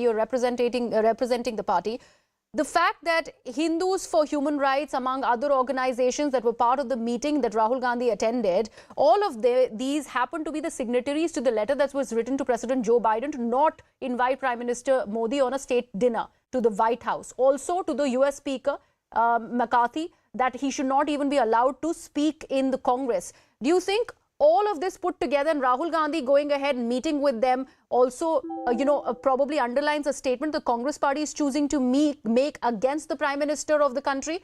you're representing the party. The fact that Hindus for Human Rights, among other organizations that were part of the meeting that Rahul Gandhi attended, all of these happen to be the signatories to the letter that was written to President Joe Biden to not invite Prime Minister Modi on a state dinner to the White House. Also to the US Speaker, McCarthy, that he should not even be allowed to speak in the Congress. Do you think all of this put together and Rahul Gandhi going ahead and meeting with them also, probably underlines a statement the Congress party is choosing to make against the Prime Minister of the country?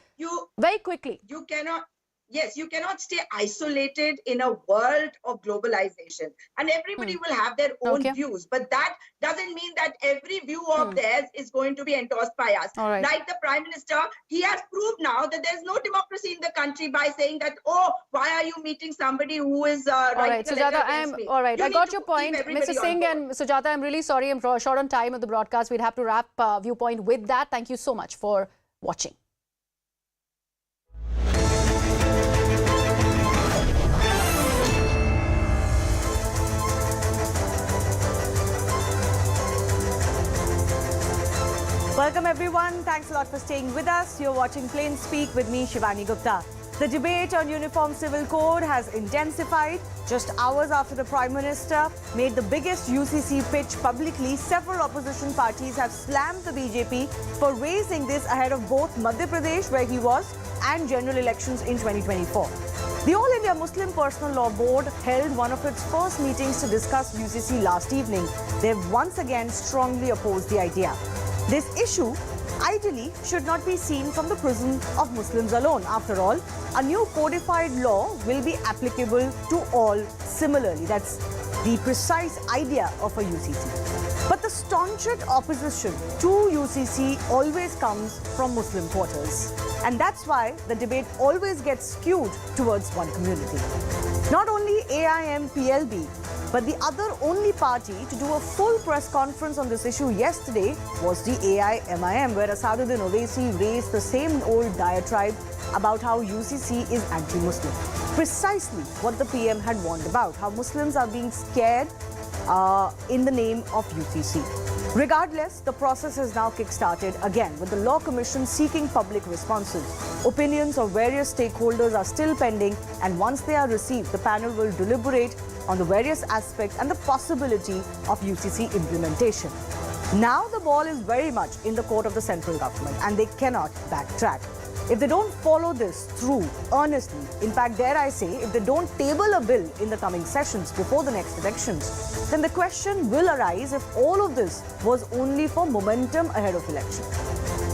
Very quickly. You cannot stay isolated in a world of globalization, and everybody will have their own views, but that doesn't mean that every view of theirs is going to be endorsed by us. Like the Prime Minister, he has proved now that there's no democracy in the country by saying that, oh, why are you meeting somebody who is Sujata, I got your point. Mr. Singh and Sujata, I'm really sorry, I'm short on time of the broadcast. We'd have to wrap Viewpoint with that. Thank you so much for watching. Welcome everyone. Thanks a lot for staying with us. You're watching Plain Speak with me, Shivani Gupta. The debate on Uniform Civil Code has intensified. Just hours after the Prime Minister made the biggest UCC pitch publicly, several opposition parties have slammed the BJP for raising this ahead of both Madhya Pradesh, where he was, and general elections in 2024. The All India Muslim Personal Law Board held one of its first meetings to discuss UCC last evening. They've once again strongly opposed the idea. This issue ideally should not be seen from the prism of Muslims alone. After all, a new codified law will be applicable to all similarly. That's the precise idea of a UCC. But the staunchest opposition to UCC always comes from Muslim quarters. And that's why the debate always gets skewed towards one community. Not only AIM-PLB, but the other only party to do a full press conference on this issue yesterday was the AIMIM, where Asaduddin Owaisi raised the same old diatribe about how UCC is anti-Muslim. Precisely what the PM had warned about, how Muslims are being scared in the name of UCC. Regardless, the process has now kick-started again, with the Law Commission seeking public responses. Opinions of various stakeholders are still pending, and once they are received, the panel will deliberate on the various aspects and the possibility of UCC implementation. Now the ball is very much in the court of the central government, and they cannot backtrack. If they don't follow this through earnestly, in fact, dare I say, if they don't table a bill in the coming sessions before the next elections, then the question will arise if all of this was only for momentum ahead of election.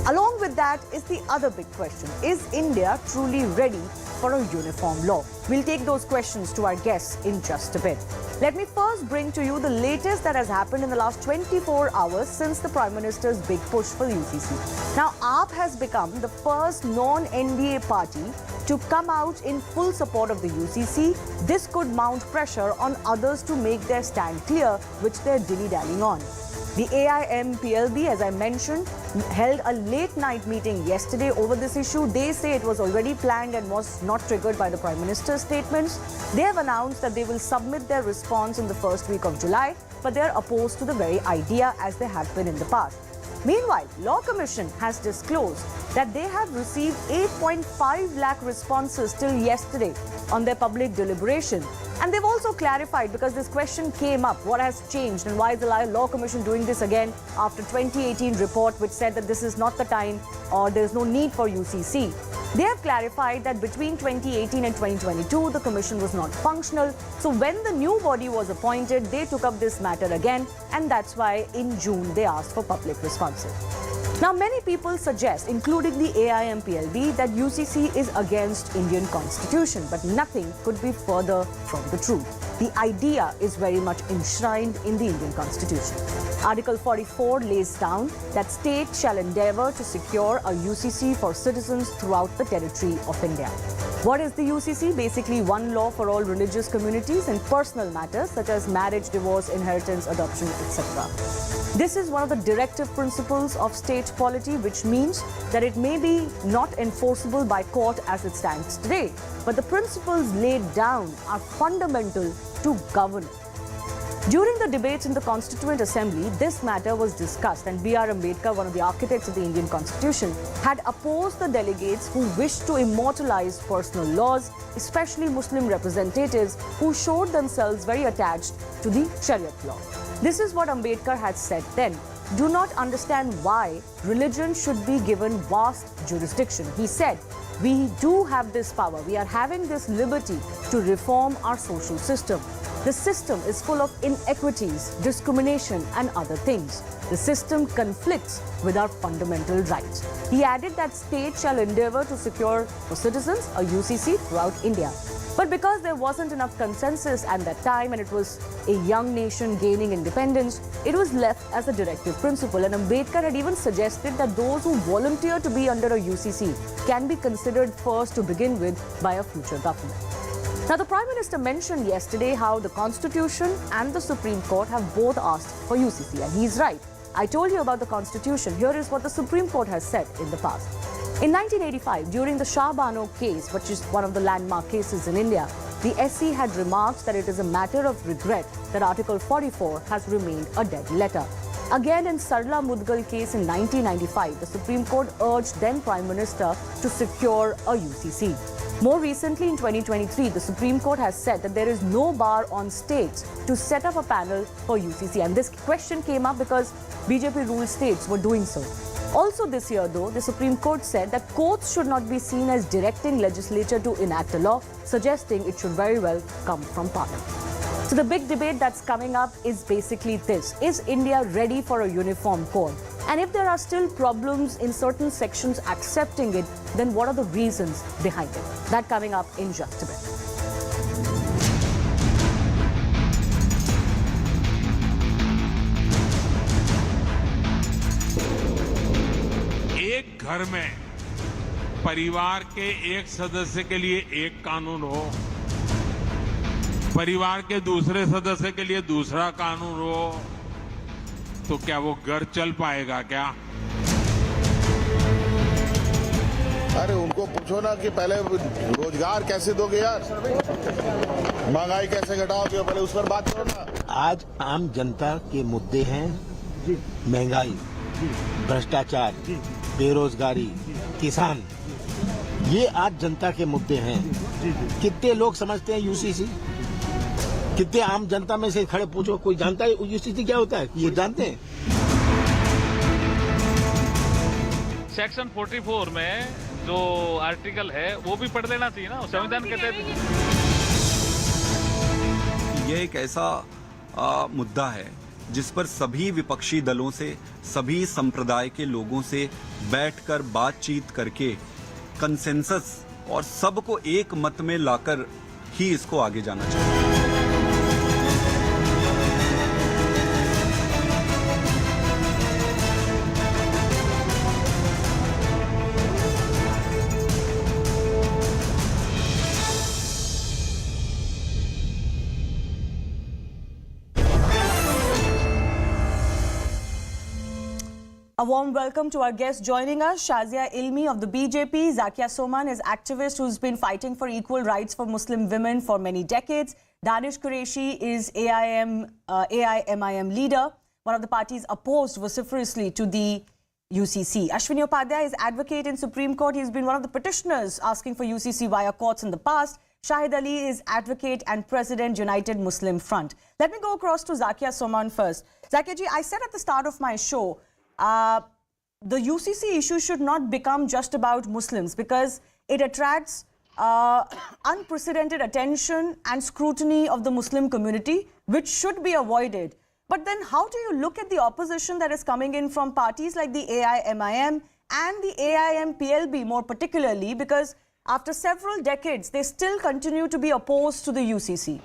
Along with that is the other big question. Is India truly ready for a uniform law? We'll take those questions to our guests in just a bit. Let me first bring to you the latest that has happened in the last 24 hours since the Prime Minister's big push for UCC. Now, AAP has become the first non-NDA party to come out in full support of the UCC. This could mount pressure on others to make their stand clear, which they're dilly-dallying on. The AIM-PLB, as I mentioned, held a late-night meeting yesterday over this issue. They say it was already planned and was not triggered by the Prime Minister's statements. They have announced that they will submit their response in the first week of July, but they are opposed to the very idea, as they have been in the past. Meanwhile, Law Commission has disclosed that they have received 8.5 lakh responses till yesterday on their public deliberation. And they've also clarified, because this question came up, what has changed and why is the Law Commission doing this again after 2018 report which said that this is not the time or there's no need for UCC. They have clarified that between 2018 and 2022, the commission was not functional. So when the new body was appointed, they took up this matter again, and that's why in June they asked for public responses. Now, many people suggest, including the AIM-PLB, that UCC is against Indian Constitution, but nothing could be further from the truth. The idea is very much enshrined in the Indian Constitution. Article 44 lays down that states shall endeavour to secure a UCC for citizens throughout the territory of India. What is the UCC? Basically, one law for all religious communities in personal matters such as marriage, divorce, inheritance, adoption, etc. This is one of the directive principles of state polity, which means that it may be not enforceable by court as it stands today, but the principles laid down are fundamental to governance. During the debates in the Constituent Assembly, this matter was discussed, and B.R. Ambedkar, one of the architects of the Indian Constitution, had opposed the delegates who wished to immortalize personal laws, especially Muslim representatives who showed themselves very attached to the Shariat law. This is what Ambedkar had said then. Do not understand why religion should be given vast jurisdiction. He said, we do have this power. We are having this liberty to reform our social system. The system is full of inequities, discrimination and other things. The system conflicts with our fundamental rights. He added that states shall endeavour to secure for citizens a UCC throughout India. But because there wasn't enough consensus at that time and it was a young nation gaining independence, it was left as a directive principle. And Ambedkar had even suggested that those who volunteer to be under a UCC can be considered first to begin with by a future government. Now, the Prime Minister mentioned yesterday how the Constitution and the Supreme Court have both asked for UCC, and he's right. I told you about the Constitution. Here is what the Supreme Court has said in the past. In 1985, during the Shah Bano case, which is one of the landmark cases in India, the SC had remarked that it is a matter of regret that Article 44 has remained a dead letter. Again, in Sarla Mudgal case in 1995, the Supreme Court urged then Prime Minister to secure a UCC. More recently, in 2023, the Supreme Court has said that there is no bar on states to set up a panel for UCC. And this question came up because BJP-ruled states were doing so. Also this year, though, the Supreme Court said that courts should not be seen as directing legislature to enact a law, suggesting it should very well come from Parliament. So the big debate that's coming up is basically this. Is India ready for a uniform code? And if there are still problems in certain sections accepting it, then what are the reasons behind it? That coming up in just a bit. एक घर में परिवार के एक सदस्य के लिए एक कानून हो, परिवार के दूसरे सदस्य के लिए दूसरा कानून हो, तो क्या वो घर चल पाएगा क्या? अरे उनको पूछो ना कि पहले रोजगार कैसे दोगे यार, महंगाई कैसे घटाओगे, पहले उस पर बात करो ना। आज आम जनता के मुद्दे हैं महंगाई, भ्रष्टाचार, बेरोजगारी, किसान, ये आज जनता के मुद्दे हैं। कितने लोग समझते हैं यूसीसी? कितने आम जनता में से खड़े पूछो, कोई जानता है यूसीसी क्या होता है? ये जानते हैं? सेक्शन 44 में जो आर्टिकल है वो भी पढ़ लेना चाहिए ना, संविधान के तहत। ये एक ऐसा मुद्दा है जिस पर सभी विपक्षी दलों से, सभी संप्रदाय के लोगों से बैठकर बातचीत करके कंसेंसस और सबको एक मत में लाकर ही इसको आगे जाना चाहिए। A warm welcome to our guest joining us, Shazia Ilmi of the BJP. Zakia Soman is activist who's been fighting for equal rights for Muslim women for many decades. Danish Qureshi is AIMIM leader, one of the parties opposed vociferously to the UCC. Ashwini Upadhyay is advocate in Supreme Court. He's been one of the petitioners asking for UCC via courts in the past. Shahid Ali is advocate and president, United Muslim Front. Let me go across to Zakia Soman first. Zakia ji, I said at the start of my show, the UCC issue should not become just about Muslims because it attracts unprecedented attention and scrutiny of the Muslim community, which should be avoided. But then how do you look at the opposition that is coming in from parties like the AIMIM and the AIM-PLB more particularly, because after several decades, they still continue to be opposed to the UCC?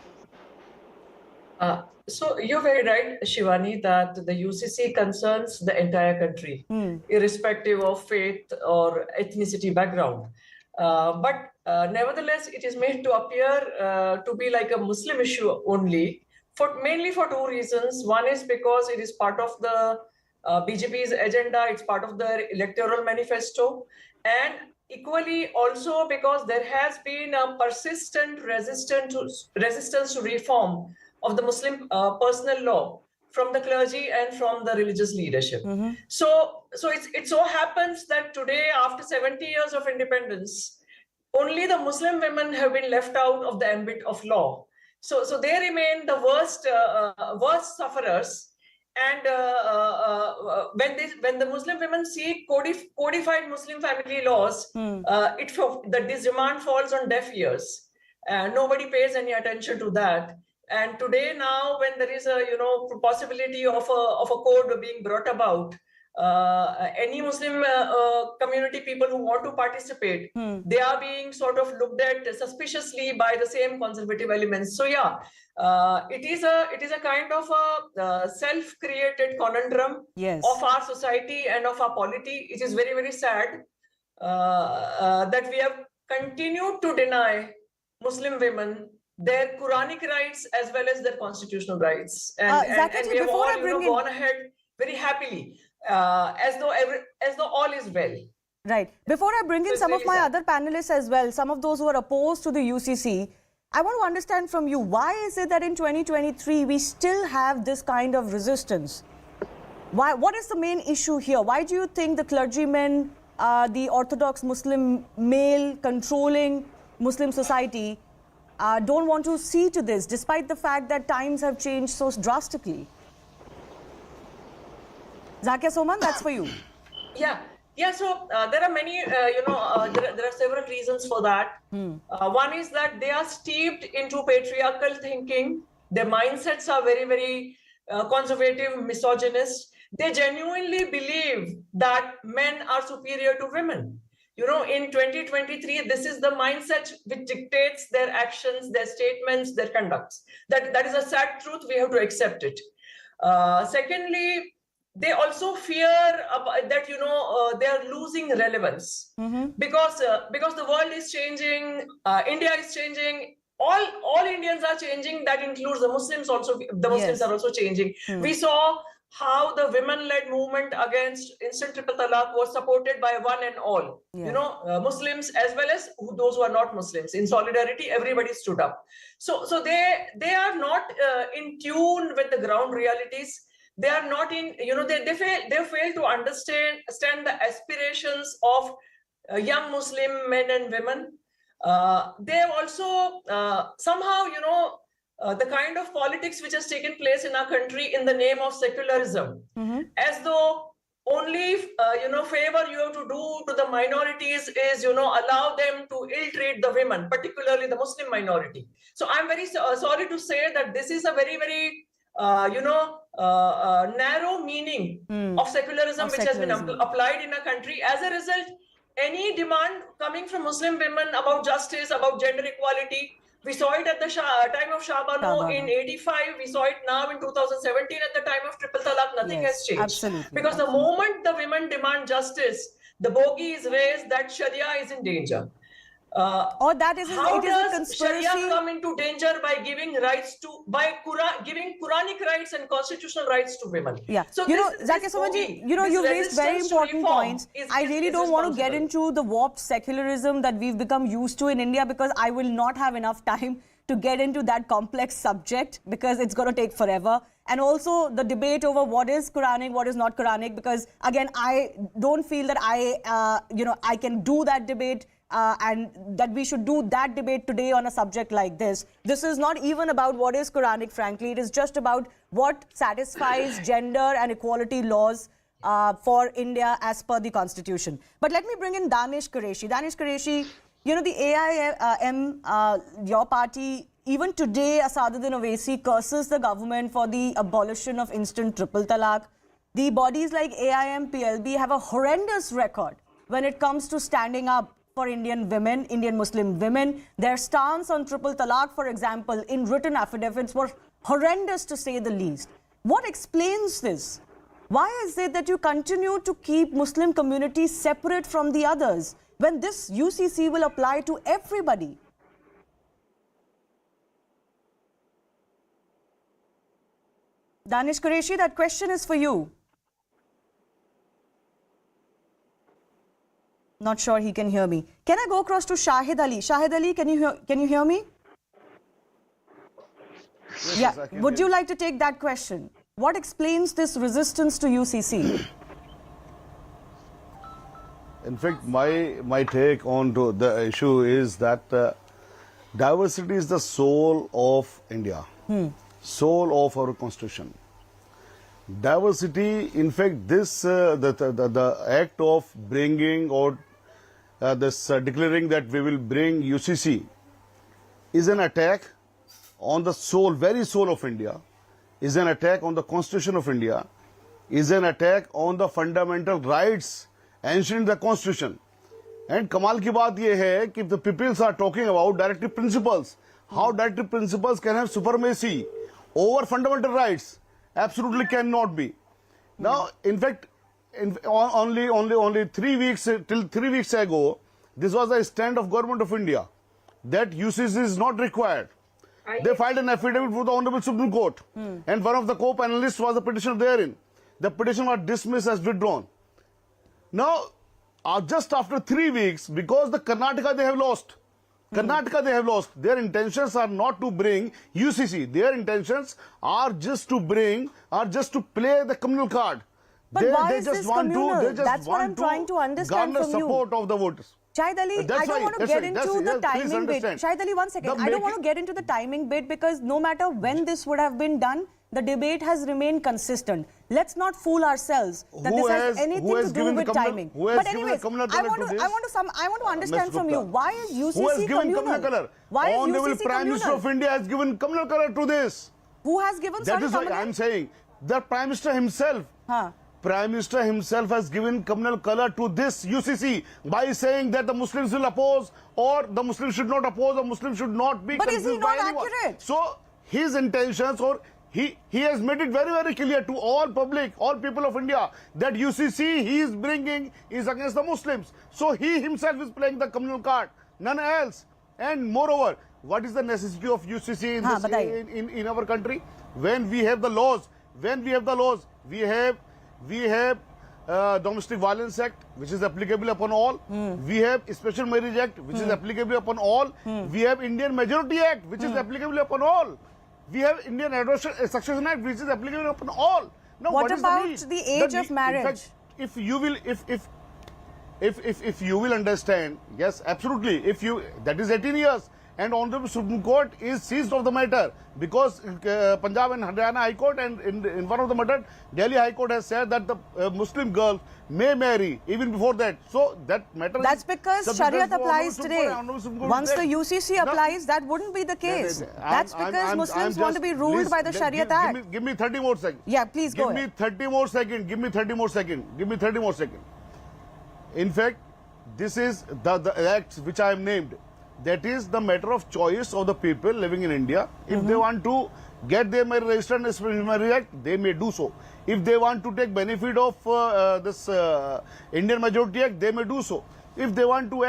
So you're very right, Shivani, that the UCC concerns the entire country, irrespective of faith or ethnicity background. But nevertheless, it is made to appear to be like a Muslim issue only, mainly for two reasons. One is because it is part of the BJP's agenda, it's part of their electoral manifesto, and equally also because there has been a persistent resistance to reform of the Muslim personal law from the clergy and from the religious leadership. So it so happens that today, after 70 years of independence, only the Muslim women have been left out of the ambit of law. So they remain the worst sufferers. And when the Muslim women see codified Muslim family laws, this demand falls on deaf ears. Nobody pays any attention to that. And today, now, when there is a possibility of a code being brought about, any Muslim community people who want to participate, they are being sort of looked at suspiciously by the same conservative elements. So yeah, it is a kind of a self-created conundrum of our society and of our polity. It is very, very sad that we have continued to deny Muslim women their Quranic rights as well as their constitutional rights, and we have all gone ahead very happily, as though all is well. Right. Before I bring in some of my other panelists as well, some of those who are opposed to the UCC, I want to understand from you, why is it that in 2023 we still have this kind of resistance? Why? What is the main issue here? Why do you think the clergymen, the Orthodox Muslim male controlling Muslim society don't want to see to this, despite the fact that times have changed so drastically? Zakia Soman, that's for you. Yeah. So there are many, there are several reasons for that. One is that they are steeped into patriarchal thinking. Their mindsets are very, very conservative, misogynist. They genuinely believe that men are superior to women. In 2023, this is the mindset which dictates their actions, their statements, their conducts. That is a sad truth. We have to accept it. Secondly, they also fear that they are losing relevance because the world is changing, India is changing, all Indians are changing. That includes the Muslims also. The Muslims are also changing. We saw how the women-led movement against instant triple talaq was supported by one and all. Muslims as well as those who are not Muslims. In solidarity, everybody stood up. So they are not in tune with the ground realities. They are not in, they fail to understand the aspirations of young Muslim men and women. They have also somehow, the kind of politics which has taken place in our country in the name of secularism, as though only favor you have to do to the minorities is allow them to ill-treat the women, particularly the Muslim minority. So I'm very sorry to say that this is a very, very narrow meaning of secularism which has been applied in a country. As a result, any demand coming from Muslim women about justice, about gender equality, we saw it at the time of Shah Banu in 85, we saw it now in 2017 at the time of triple talaq. Nothing has changed. Absolutely. Because the moment the women demand justice, the bogey is raised that Sharia is in danger. Or that is how it is does a conspiracy? Sharia come into danger by giving giving Quranic rights and constitutional rights to women? Yeah. So Zakia Somanji, you've raised very important points. I really don't want to get into the warped secularism that we've become used to in India, because I will not have enough time to get into that complex subject, because it's going to take forever. And also the debate over what is Quranic, what is not Quranic, because again, I don't feel that I can do that debate. And that we should do that debate today on a subject like this. This is not even about what is Quranic, frankly. It is just about what satisfies gender and equality laws for India as per the Constitution. But let me bring in Danish Qureshi. Danish Qureshi, the AIM, your party, even today, Asaduddin Owaisi curses the government for the abolition of instant triple talaq. The bodies like AIM, PLB have a horrendous record when it comes to standing up for Indian women, Indian Muslim women. Their stance on triple talaq, for example, in written affidavits were horrendous to say the least. What explains this? Why is it that you continue to keep Muslim communities separate from the others when this UCC will apply to everybody? Danish Qureshi, that question is for you. Not sure he can hear me. Can I go across to Shahid Ali? Shahid Ali, can you hear me? Yeah, would you like to take that question? What explains this resistance to UCC? In fact, my take on to the issue is that diversity is the soul of India, soul of our constitution. Diversity, in fact, this the act of bringing or this declaring that we will bring UCC is an attack on the soul, very soul of India, is an attack on the constitution of India, is an attack on the fundamental rights enshrined in the constitution. And कमाल की बात ये है कि the peoples are talking about directive principles. How directive principles can have supremacy over fundamental rights? Absolutely cannot be. Now, in fact, only 3 weeks till 3 weeks ago, this was the stand of Government of India that UCC is not required. They filed an affidavit for the Honorable Supreme Court, and one of the co-panelists was the petitioner therein. The petition was dismissed as withdrawn. Now, just after 3 weeks, because the Karnataka they have lost. Karnataka they have lost. Their intentions are not to bring UCC. Their intentions are just to play the communal card. But why is this communal? That's what I'm trying to understand from you. Support of the voters. Shahid Ali, I don't want to get into the timing bit. Shahid Ali, one second. I don't want to get into the timing bit because no matter when this would have been done, the debate has remained consistent. Let's not fool ourselves that this has anything to do with timing. But anyways, I want to understand from you, why is UCC communal? Why is UCC Prime Minister of India has given communal color to this. Who has given? That is what I am saying. The Prime Minister himself. Prime Minister himself has given communal color to this UCC by saying that the Muslims will oppose or the Muslims should not oppose or Muslims should not be confused by anyone. But is he not accurate? So his intentions or he has made it very, very clear to all public, all people of India that UCC he is bringing is against the Muslims. So he himself is playing the communal card, none else. And moreover, what is the necessity of UCC in our country? When we have the laws, we have Domestic Violence Act, which is applicable upon all. We have Special Marriage Act, which is applicable upon all. We have Indian Majority Act, which is applicable upon all. We have Indian Succession Act, which is applicable upon all. Now, what about the age of marriage? In fact, if you will understand, yes, absolutely. That is 18 years. And Honorable Supreme Court is seized of the matter because Punjab and Haryana High Court and in one of the matter, Delhi High Court has said that the Muslim girl may marry even before that. So that matter. That's because Shariat applies today. Once the UCC applies, that wouldn't be the case. That's because Muslims want to be ruled by the Shariat Act. Give me 30 more seconds. Yeah, please go ahead. Give me 30 more seconds. In fact, this is the acts which I have named. That is the matter of choice of the people living in India. If they want to get their marriage registered in Special Marriage Act, they may do so. If they want to take benefit of this Indian Majority Act, they may do so. If they want to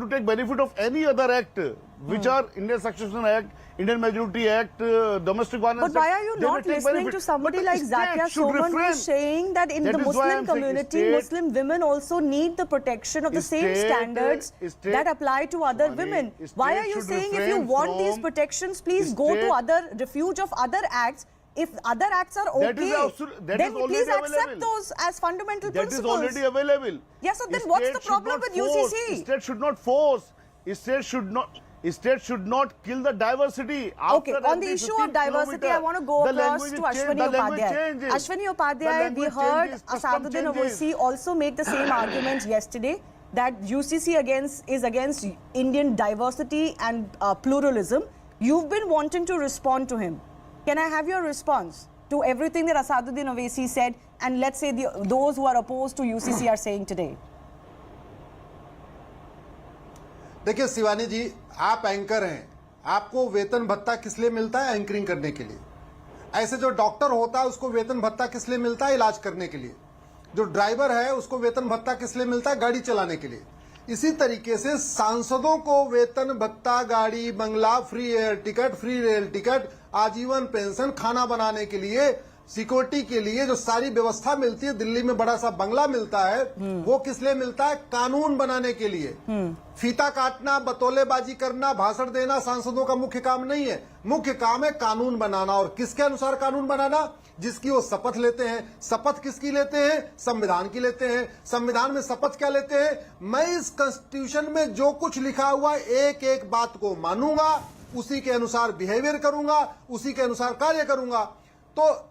take benefit of any other act, which are Indian Succession Act, Indian Majority Act, Domestic Violence Act. But why are you not listening to somebody like Zakia Soman who is saying that in the Muslim community, Muslim women also need the protection of the same standards that apply to other women? Why are you saying if you want these protections, please go to other refuge of other acts? If other acts are okay, then please accept those as fundamental principles. That is already available. Yes, so then what's the problem with UCC? State should not force. State should not kill the diversity. Okay, on the issue of diversity, I want to go across to Ashwini Upadhyay. Ashwini Upadhyay, we heard Asaduddin Owaisi also make the same arguments yesterday that UCC is against Indian diversity and pluralism. You've been wanting to respond to him. Can I have your response to everything that Asaduddin Owaisi said and let's say those who are opposed to UCC are saying today? देखिए शिवानी जी, आप anchor हैं, आपको वेतन भत्ता किस लिए मिलता है? एंकरिंग करने के लिए। ऐसे जो डॉक्टर होता है उसको वेतन भत्ता किस लिए मिलता है? इलाज करने के लिए। जो ड्राइवर है उसको वेतन भत्ता किस लिए मिलता है? गाड़ी चलाने के लिए। इसी तरीके से सांसदों को वेतन भत्ता, गाड़ी, बंगला, free air ticket, free rail ticket, आजीवन पेंशन, खाना बनाने के लिए सिक्योरिटी के लिए जो सारी व्यवस्था मिलती है, दिल्ली में बड़ा सा बंगला मिलता है, वो किस लिए मिलता है? कानून बनाने के लिए। फीता काटना, बतौलेबाजी करना, भाषण देना सांसदों का मुख्य काम नहीं है। मुख्य काम है कानून बनाना। और किसके अनुसार कानून बनाना? जिसकी वो शपथ लेते हैं। शपथ किसकी लेते हैं? संविधान की लेते हैं। संविधान में शपथ क्या लेते हैं? मैं इस कॉन्स्टिट्यूशन में जो कुछ लिखा हुआ एक एक बात को मानूंगा, उसी के अनुसार बिहेवियर करूंगा, उसी के अनुसार कार्य करूंगा। तो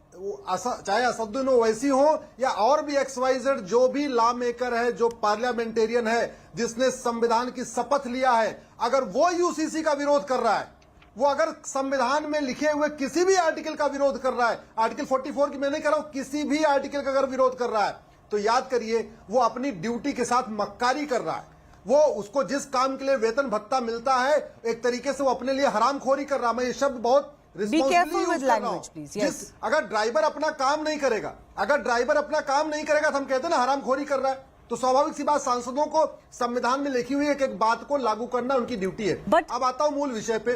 चाहे असदुद्दीन ओवैसी हो या और भी XYZ जो भी लॉ मेकर है, जो पार्लियामेंटेरियन है, जिसने संविधान की शपथ लिया है, अगर वो यूसीसी का विरोध कर रहा है, वो अगर संविधान में लिखे हुए किसी भी आर्टिकल का विरोध कर रहा है, आर्टिकल 44 की मैं नहीं कह रहा हूं, किसी भी आर्टिकल का अगर विरोध कर रहा है, तो याद करिए वो अपनी ड्यूटी के साथ मक्कारी कर रहा है। वो उसको जिस काम के लिए वेतन भत्ता मिलता है, एक तरीके से वो अपने लिए हरामखोरी कर रहा है। मैं ये शब्द बहुत अगर ड्राइवर अपना काम नहीं करेगा, तो हम कहते हैं ना हरामखोरी कर रहा है। तो स्वाभाविक सी बात, सांसदों को संविधान में लिखी हुई एक बात को लागू करना उनकी ड्यूटी है। अब आता हूं मूल विषय पे।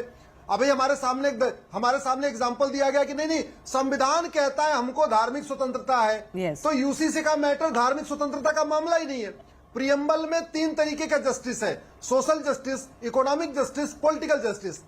अभी हमारे सामने एग्जांपल दिया गया कि नहीं, संविधान कहता है हमको धार्मिक स्वतंत्रता है। तो यूसीसी का मैटर धार्मिक स्वतंत्रता का मामला ही नहीं है। प्रियम्बल में 3 तरीके का जस्टिस है, social justice, economic justice, political justice.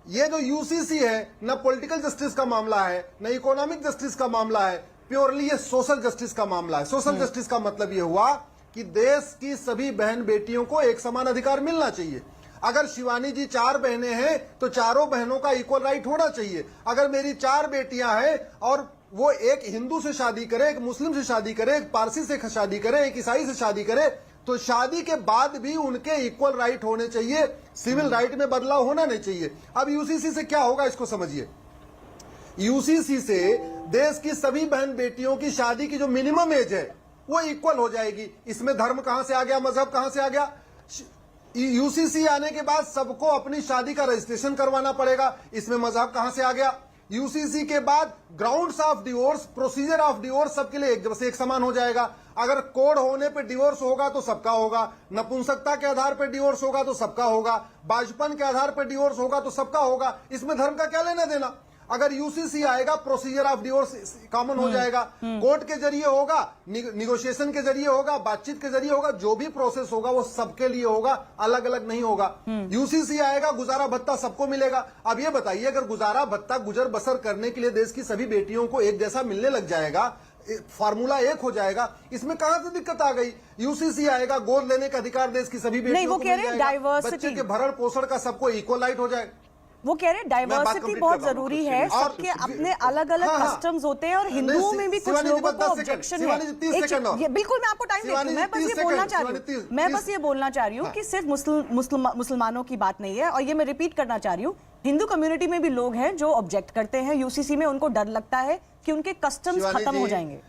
ये जो यूसीसी है, न पॉलिटिकल जस्टिस का मामला है, न इकोनॉमिक जस्टिस का मामला है, प्योरली ये सोशल जस्टिस का मामला है। सोशल जस्टिस का मतलब ये हुआ कि देश की सभी बहन बेटियों को एक समान अधिकार मिलना चाहिए। अगर शिवानी जी 4 बहनें हैं तो चारों बहनों का इक्वल राइट होना चाहिए। अगर मेरी 4 बेटियां हैं और वो एक हिंदू से शादी करे, एक मुस्लिम से शादी करे, एक पारसी से शादी करे, एक ईसाई से शादी करे, तो शादी के बाद भी उनके इक्वल राइट होने चाहिए। सिविल राइट में बदलाव होना नहीं चाहिए। अब यूसीसी से क्या होगा इसको समझिए। यूसीसी से देश की सभी बहन बेटियों की शादी की जो मिनिमम एज है वो इक्वल हो जाएगी। इसमें धर्म कहां से आ गया, मजहब कहां से आ गया? यूसीसी आने के बाद सबको अपनी शादी का रजिस्ट्रेशन करवाना पड़ेगा। इसमें मजहब कहां से आ गया? यूसीसी के बाद grounds of divorce, procedure of divorce सबके लिए एक समान हो जाएगा। अगर कोड होने पे डिवोर्स होगा तो सबका होगा, नपुंसकता के आधार पर डिवोर्स होगा तो सबका होगा, बाजपन के आधार पर डिवोर्स होगा तो सबका होगा। इसमें धर्म का क्या लेना देना? अगर यूसीसी आएगा, प्रोसीजर ऑफ डिवोर्स कॉमन हो जाएगा। कोर्ट के जरिए होगा, निगोशिएशन के जरिए होगा, बातचीत के जरिए होगा, जो भी प्रोसेस होगा वो सबके लिए होगा, अलग अलग नहीं होगा। यूसीसी आएगा, गुजारा भत्ता सबको मिलेगा। अब ये बताइए, अगर गुजारा भत्ता गुजर बसर करने के लिए देश की सभी बेटियों को एक जैसा मिलने लग जाएगा, फार्मूला एक हो जाएगा, इसमें कहां से दिक्कत आ गई? यूसीसी आएगा, गोद लेने का अधिकार देश की सभी बेटियों को मिल जाएगा, बच्चे के भरण पोषण का सबको इक्वल राइट हो जाएगा। वो कह रहे हैं डाइवर्सिटी बहुत जरूरी है, सबके अपने अलग अलग कस्टम्स होते हैं और हिंदुओं में भी कुछ लोगों को ऑब्जेक्शन है। बिल्कुल, मैं आपको टाइम देती हूँ। मैं बस ये बोलना चाह रही हूँ कि सिर्फ मुसलमानों की बात नहीं है। और ये मैं रिपीट करना चाह रही हूँ, हिंदू कम्युनिटी में भी लोग हैं जो ऑब्जेक्ट करते हैं यूसीसी में। उनको डर लगता है कि उनके कस्टम्स खत्म हो जाएंगे।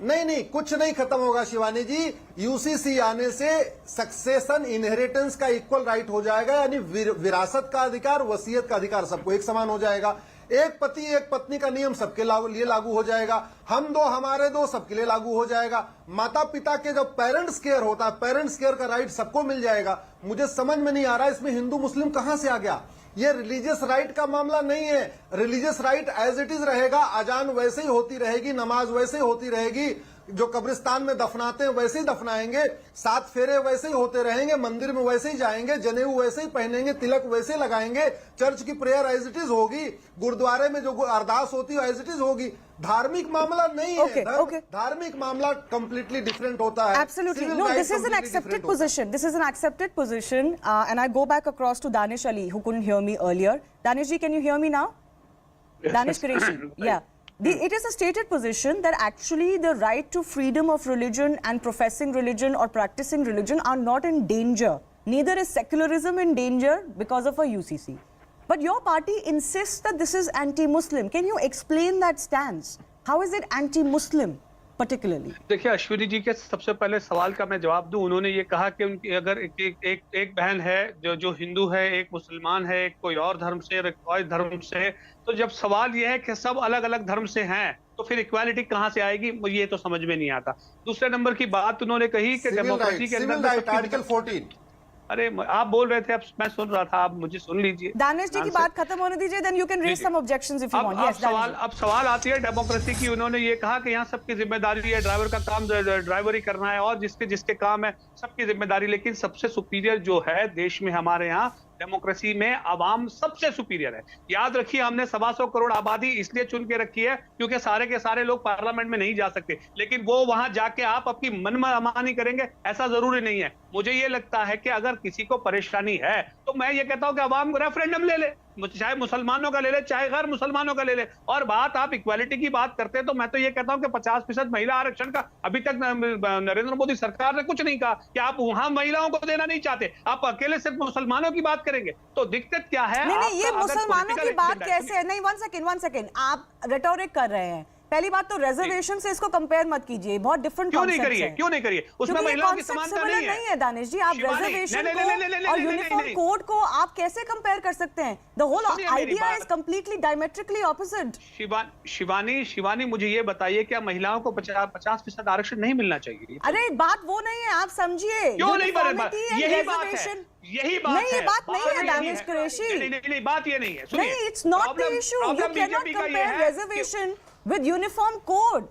नहीं, कुछ नहीं खत्म होगा शिवानी जी। यूसीसी आने से सक्सेशन इनहेरिटेंस का इक्वल राइट हो जाएगा, यानी विरासत का अधिकार, वसीयत का अधिकार सबको एक समान हो जाएगा। एक पति एक पत्नी का नियम सबके लिए लागू हो जाएगा। हम दो हमारे दो सबके लिए लागू हो जाएगा। माता पिता के जो पेरेंट्स केयर होता है, पेरेंट्स केयर का राइट सबको मिल जाएगा। मुझे समझ में नहीं आ रहा इसमें हिंदू मुस्लिम कहां से आ गया। ये रिलीजियस राइट का मामला नहीं है। Religious right as it is रहेगा, अजान वैसे ही होती रहेगी, नमाज वैसे ही होती रहेगी, जो कब्रिस्तान में दफनाते हैं वैसे ही दफनाएंगे, 7 फेरे वैसे ही होते रहेंगे, मंदिर में वैसे ही जाएंगे, जनेऊ वैसे ही पहनेंगे, तिलक वैसे लगाएंगे, चर्च की प्रेयर एज इट इज होगी, गुरुद्वारे में जो अरदास होती है एज इट इज होगी। धार्मिक मामला नहीं है। धार्मिक मामला कंप्लीटली डिफरेंट होता है। Absolutely. No, this is an accepted position. This is an accepted position. And I go back across to Danish Ali, who couldn't hear me earlier. Danish ji, can you hear me now? Danish Qureshi. Yeah. It is a stated position that actually the right to freedom of religion and professing religion or practicing religion are not in danger. Neither is secularism in danger because of a UCC. But your party insists that this is anti-Muslim. Can you explain that stance? How is it anti-Muslim particularly? देखिए, अश्विनी जी के सबसे पहले सवाल का मैं जवाब दूं। उन्होंने ये कहा कि उनकी अगर एक बहन है जो हिंदू है, एक मुसलमान है, एक कोई और धर्म से, एक कोई धर्म से, तो जब सवाल ये है कि सब अलग अलग धर्म से हैं, तो फिर इक्वालिटी कहाँ से आएगी, मुझे ये तो समझ में नहीं आता। दूसरे नंबर की बात उन्होंने कही कि डेमोक्रेसी के अंदर आर्टिकल 14 अरे आप बोल रहे थे, अब मैं सुन रहा था, आप मुझे सुन लीजिए। दानिश जी की बात खत्म होने दीजिए, then you can raise some objections if you want. Yes, अब सवाल आती है डेमोक्रेसी की। उन्होंने ये कहा कि यहाँ सबकी जिम्मेदारी है, ड्राइवर का काम ड्राइवरी करना है और जिसके काम है सबकी जिम्मेदारी। लेकिन सबसे सुपीरियर जो है देश में, हमारे यहाँ डेमोक्रेसी में आवाम सबसे सुपीरियर है। याद रखिए, हमने 125 करोड़ आबादी इसलिए चुन के रखी है क्योंकि सारे के सारे लोग पार्लियामेंट में नहीं जा सकते, लेकिन वो वहां जाके आप अपनी मनमानी करेंगे ऐसा जरूरी नहीं है। मुझे ये लगता है कि अगर किसी को परेशानी है तो मैं ये कहता हूं कि आवाम रेफरेंडम ले ले, चाहे मुसलमानों का ले ले चाहे गैर मुसलमानों का ले ले। और बात आप इक्वालिटी की बात करते हैं तो मैं तो ये कहता हूं कि 50% महिला आरक्षण का अभी तक नरेंद्र मोदी सरकार ने कुछ नहीं कहा कि आप वहां महिलाओं को देना नहीं चाहते, आप अकेले सिर्फ मुसलमानों की बात करेंगे तो दिक्कत क्या है? नहीं, ये मुसलमानों की बात कैसे है? नहीं, वन सेकेंड, आप रेटोरिक कर रहे हैं। पहली बात तो रिजर्वेशन से इसको कंपेयर मत कीजिए, बहुत डिफरेंट कॉन्सेप्ट है। क्यों नहीं करिए? उसमें महिलाओं की समानता नहीं है दानिश जी। आप रिजर्वेशन को और यूनिफॉर्म कोड को आप कैसे कंपेयर कर सकते हैं? The whole idea is completely diametrically opposite. Shivani मुझे ये बताइए, क्या महिलाओं को 50% आरक्षण नहीं मिलना चाहिए? अरे बात वो नहीं है, आप समझिए। क्यों नहीं? यही बात है। नहीं, ये बात नहीं है दानिश कुरैशी। नहीं, बात ये नहीं है। नहीं, it's not the issue. You can not compare reservation with uniform code.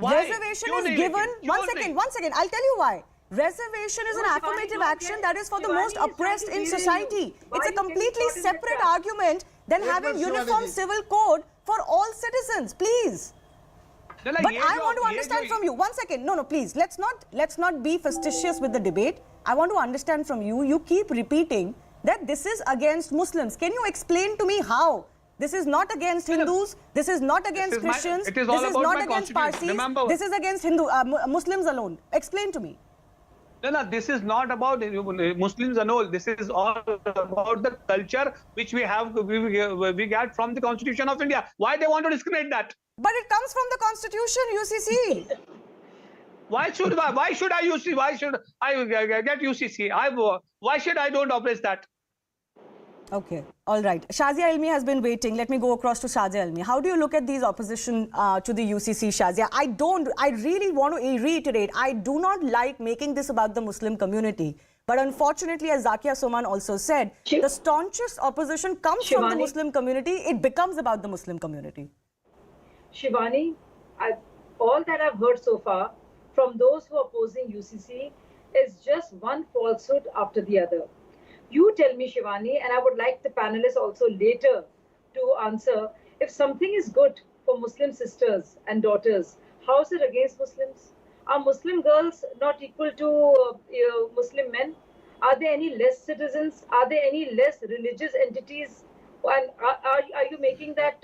Why? Reservation is given. One second. I'll tell you why. Reservation is an affirmative action that is for the most oppressed in society. It's a completely separate argument than having uniform civil code for all citizens. Please. But I want to understand from you. One second. No, please. Let's not be facetious with the debate. I want to understand from you. You keep repeating that this is against Muslims. Can you explain to me how? This is not against Hindus. This is not against Christians. This is not against Parsis. This is against Muslims alone. Explain to me. No, this is not about Muslims and all. This is all about the culture which we get from the Constitution of India. Why they want to discriminate that? But it comes from the Constitution, UCC. Why should I UCC? Why should I get UCC? Why should I don't oppose that? Okay, all right. Shazia Ilmi has been waiting. Let me go across to Shazia Ilmi. How do you look at these opposition to the UCC, Shazia? I really want to reiterate, I do not like making this about the Muslim community. But unfortunately, as Zakia Soman also said, the staunchest opposition comes from the Muslim community. It becomes about the Muslim community. Shivani, all that I've heard so far from those who are opposing UCC is just one falsehood after the other. You tell me, Shivani, and I would like the panelists also later to answer, if something is good for Muslim sisters and daughters, how is it against Muslims? Are Muslim girls not equal to Muslim men? Are there any less citizens? Are there any less religious entities? And are you making that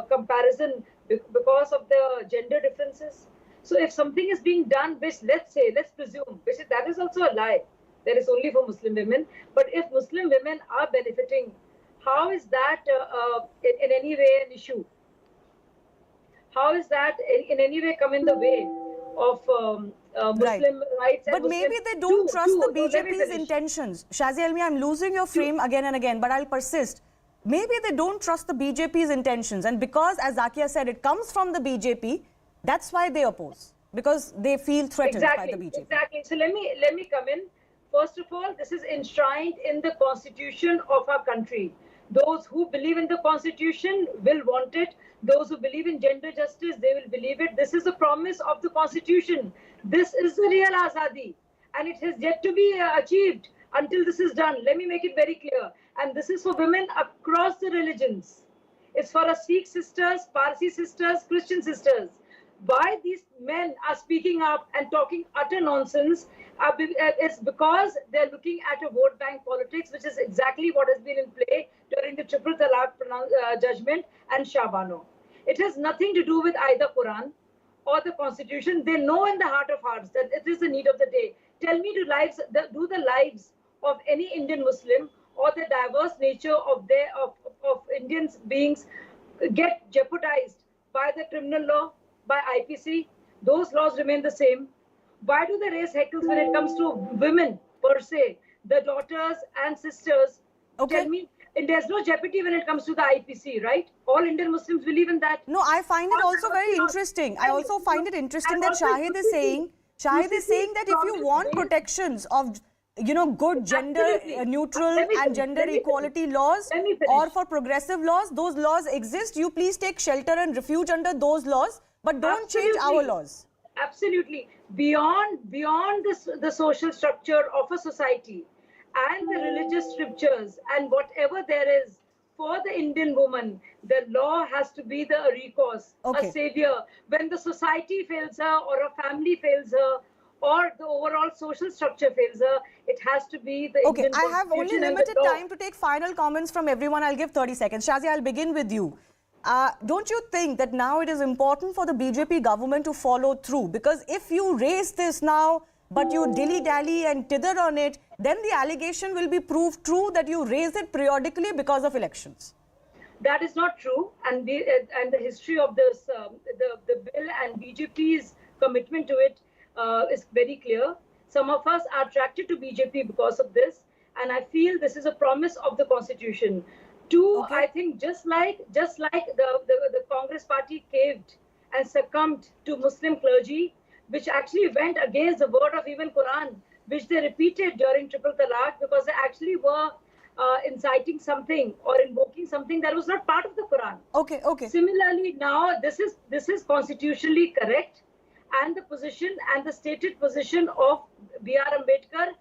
comparison because of the gender differences? So if something is being done, which let's presume, which that is also a lie, that is only for Muslim women. But if Muslim women are benefiting, how is that in any way an issue? How is that in any way come in the way of Muslim rights? But maybe they don't trust the BJP's intentions. Shazia Ilmi, I'm losing your frame again and again, but I'll persist. Maybe they don't trust the BJP's intentions. And because, as Zakia said, it comes from the BJP, that's why they oppose. Because they feel threatened by the BJP. Exactly. So let me come in. First of all, this is enshrined in the constitution of our country. Those who believe in the constitution will want it. Those who believe in gender justice, they will believe it. This is the promise of the constitution. This is the real Azadi. And it has yet to be achieved until this is done. Let me make it very clear. And this is for women across the religions. It's for our Sikh sisters, Parsi sisters, Christian sisters. Why these men are speaking up and talking utter nonsense, it's because they're looking at a vote bank politics, which is exactly what has been in play during the Triple Talaq judgment and Shabano. It has nothing to do with either Quran or the Constitution. They know in the heart of hearts that it is the need of the day. Tell me, do the lives of any Indian Muslim or the diverse nature of Indian beings get jeopardized by the criminal law, by IPC? Those laws remain the same. Why do they raise heckles when it comes to women per se, the daughters and sisters? Okay. Tell me, and there's no jeopardy when it comes to the IPC, right? All Indian Muslims believe in that. No, I find it also very interesting. I also find it interesting that Shahid is saying that if you want protections of good gender neutral and gender equality laws or for progressive laws? Those laws exist. You please take shelter and refuge under those laws, but don't change our laws. Absolutely. Beyond the social structure of a society and the religious scriptures and whatever there is for the Indian woman, the law has to be the recourse, a savior. When the society fails her or a family fails her or the overall social structure fails her, it has to be the Indian I have only limited time to take final comments from everyone. I'll give 30 seconds. Shazia, I'll begin with you. Don't you think that now it is important for the BJP government to follow through? Because if you raise this now, but you dilly-dally and tither on it, then the allegation will be proved true that you raise it periodically because of elections. That is not true. And the history of this, the bill and BJP's commitment to it is very clear. Some of us are attracted to BJP because of this. And I feel this is a promise of the Constitution. Two, I think just like the Congress party caved and succumbed to Muslim clergy, which actually went against the word of even Quran, which they repeated during Triple Talaq because they actually were inciting something or invoking something that was not part of the Quran. Similarly, now this is constitutionally correct, and the position and the stated position of B.R. Ambedkar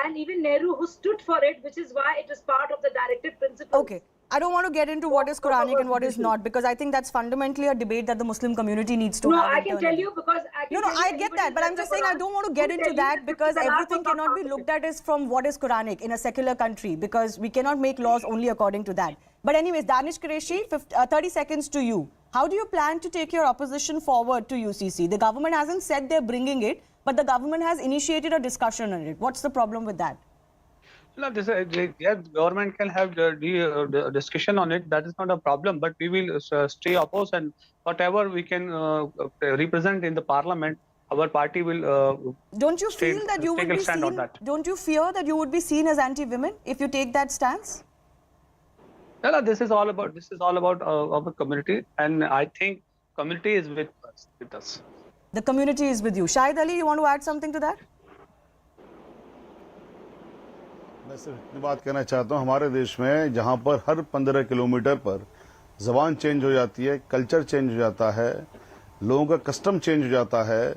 and even Nehru, who stood for it, which is why it is part of the directive principles. I don't want to get into what is Quranic and what is not, because I think that's fundamentally a debate that the Muslim community needs to have. No, I can tell you because I get that, but I'm just saying I don't want to get into that because everything cannot be looked at as from what is Quranic in a secular country, because we cannot make laws only according to that. But anyways, Danish Qureshi, 30 seconds to you. How do you plan to take your opposition forward to UCC? The government hasn't said they're bringing it, but the government has initiated a discussion on it. What's the problem with that? No, government can have the discussion on it. That is not a problem. But we will stay opposed, and whatever we can represent in the parliament, our party will. Don't you feel that you would be seen? Don't you fear that you would be seen as anti-women if you take that stance? No, this is all about our community, and I think community is with us. The community is with you. Shahid Ali, you want to add something to that? मैं सिर्फ इतनी बात कहना चाहता हूँ, हमारे देश में जहाँ पर हर 15 किलोमीटर पर जबान चेंज हो जाती है, कल्चर चेंज हो जाता है, लोगों का कस्टम चेंज हो जाता है,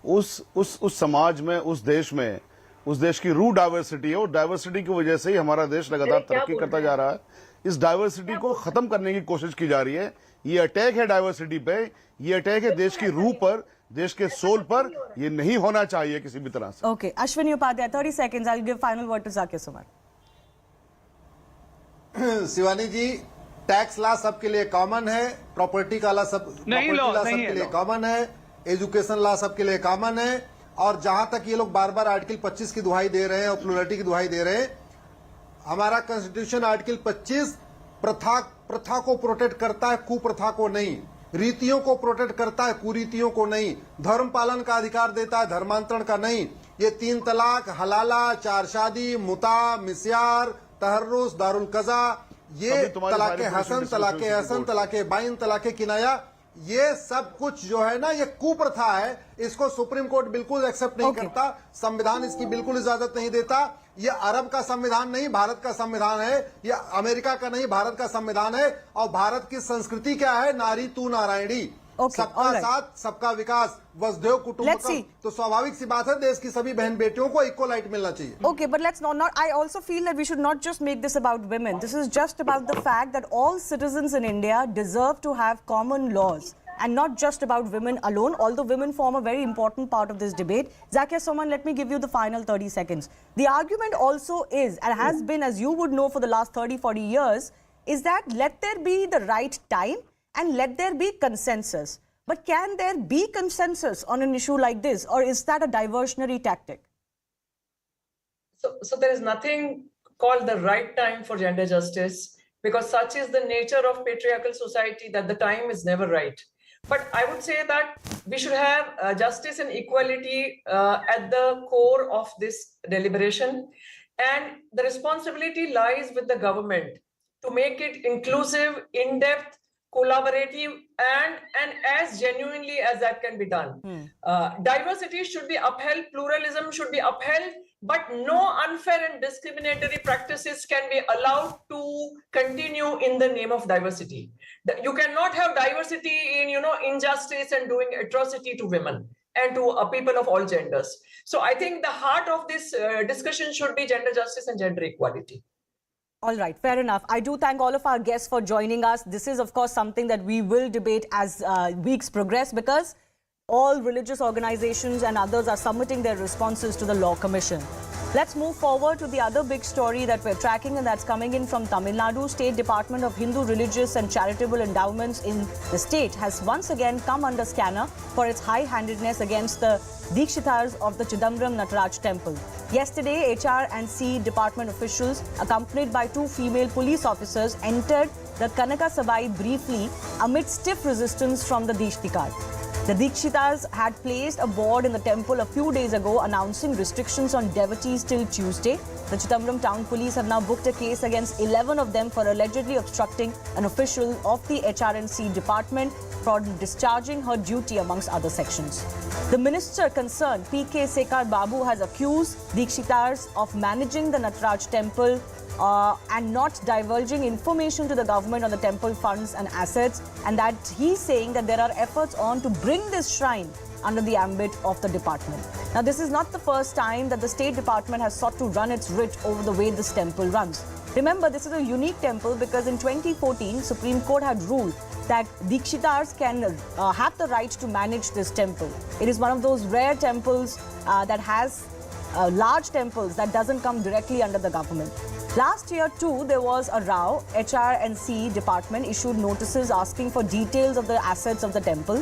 उस समाज में, उस देश की रू डाइवर्सिटी है, और डाइवर्सिटी की वजह से ही हमारा देश लगातार तरक्की करता जा रहा है। इस डाइवर्सिटी को खत्म करने की कोशिश की जा रही है। ये अटैक है डाइवर्सिटी पे, ये अटैक है देश की रूह पर, देश के सोल पर। ये नहीं होना चाहिए किसी भी तरह से। Okay, Ashwini Upadhyay, 30 seconds. I'll give final word to Zakir Sumar. Shivani ji, tax law सबके लिए कॉमन है, प्रॉपर्टी का लॉ सबके लिए कॉमन है, एजुकेशन लॉ सबके लिए कॉमन है, और जहां तक ये लोग बार बार आर्टिकल 25 की दुहाई दे रहे हैं और प्लुरलिटी की दुहाई दे रहे हैं, हमारा कॉन्स्टिट्यूशन आर्टिकल 25 प्रथा को प्रोटेक्ट करता है, कुप्रथा को नहीं। रीतियों को प्रोटेक्ट करता है, कुरीतियों को नहीं। धर्म पालन का अधिकार देता है, धर्मांतरण का नहीं। ये 3 तलाक, हलाला, 4 शादी, मुता, मिस्यार, तहर्रुस, दारुल कजा, ये तलाके हसन, तलाके बाइन, तलाके किनाया, ये सब कुछ जो है ना, ये कुप्रथा है। इसको सुप्रीम कोर्ट बिल्कुल एक्सेप्ट नहीं करता, संविधान इसकी बिल्कुल इजाजत नहीं देता। ये अरब का संविधान नहीं, भारत का संविधान है। ये अमेरिका का नहीं, भारत का संविधान है। और भारत की संस्कृति क्या है? नारी तू नारायणी, सबका साथ, सबका विकास, वसुधैव कुटुंबकम। तो स्वाभाविक सी बात है, देश की सभी बहन बेटियों को इक्वल राइट मिलना चाहिए। Okay, but let's not. I also feel that we should not just make this about women. This is just about the fact that all citizens in India deserve to have common laws. And not just about women alone, although women form a very important part of this debate. Zakir Soman, let me give you the final 30 seconds. The argument also is, and has been, as you would know, for the last 30-40 years, is that let there be the right time and let there be consensus. But can there be consensus on an issue like this, or is that a diversionary tactic? So there is nothing called the right time for gender justice, because such is the nature of patriarchal society that the time is never right. But I would say that we should have justice and equality at the core of this deliberation. And the responsibility lies with the government to make it inclusive, in-depth, collaborative, and as genuinely as that can be done. Diversity should be upheld, pluralism should be upheld, but no unfair and discriminatory practices can be allowed to continue in the name of diversity. You cannot have diversity in, injustice and doing atrocity to women and to people of all genders. So I think the heart of this discussion should be gender justice and gender equality. All right, fair enough. I do thank all of our guests for joining us. This is, of course, something that we will debate as weeks progress, because all religious organizations and others are submitting their responses to the Law Commission. Let's move forward to the other big story that we're tracking, and that's coming in from Tamil Nadu. State Department of Hindu Religious and Charitable Endowments in the state has once again come under scanner for its high-handedness against the Dikshitars of the Chidambaram Nataraj temple. Yesterday, HR&C department officials, accompanied by 2 female police officers, entered the Kanaka Sabai briefly amid stiff resistance from the Dikshitars. The Dikshitars had placed a board in the temple a few days ago announcing restrictions on devotees till Tuesday. The Chidambaram town police have now booked a case against 11 of them for allegedly obstructing an official of the HR&C department for discharging her duty, amongst other sections. The minister concerned, P.K. Sekar Babu, has accused Dikshitars of managing the Nataraj temple and not divulging information to the government on the temple funds and assets, and that he's saying that there are efforts on to bring this shrine under the ambit of the department. Now, this is not the first time that the State Department has sought to run its writ over the way this temple runs. Remember, this is a unique temple because in 2014, Supreme Court had ruled that Dikshitars can have the right to manage this temple. It is one of those rare temples that has large temples that doesn't come directly under the government. Last year too, there was a row. HR&C department issued notices asking for details of the assets of the temple.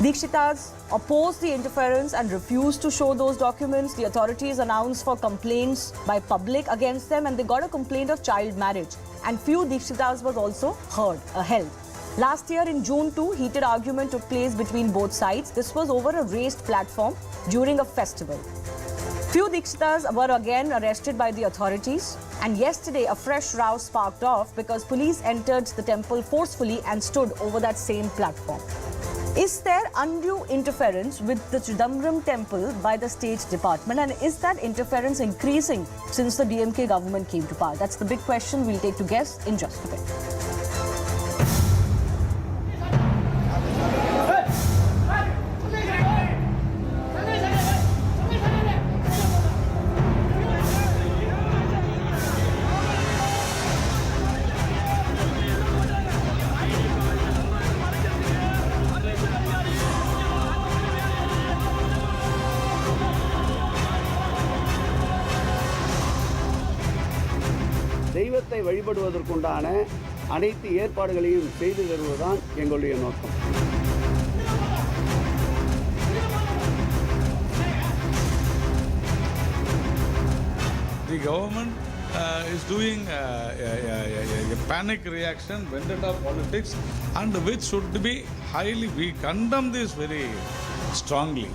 Dikshitars opposed the interference and refused to show those documents. The authorities announced for complaints by public against them, and they got a complaint of child marriage. And few Dikshitars was also held. Last year in June too, heated argument took place between both sides. This was over a raised platform during a festival. Few Dikshitars were again arrested by the authorities, and yesterday a fresh row sparked off because police entered the temple forcefully and stood over that same platform. Is there undue interference with the Chidambaram temple by the State Department, and is that interference increasing since the DMK government came to power? That's the big question we'll take to guess in just a bit. தெய்வத்தை வழிபடுவதற்குண்டான அனைத்து ஏற்பாடுகளையும் செய்து தருவதுதான் எங்களுடைய நோக்கம். The government is doing a panic reaction, vendetta politics, and which should be we condemn this very strongly.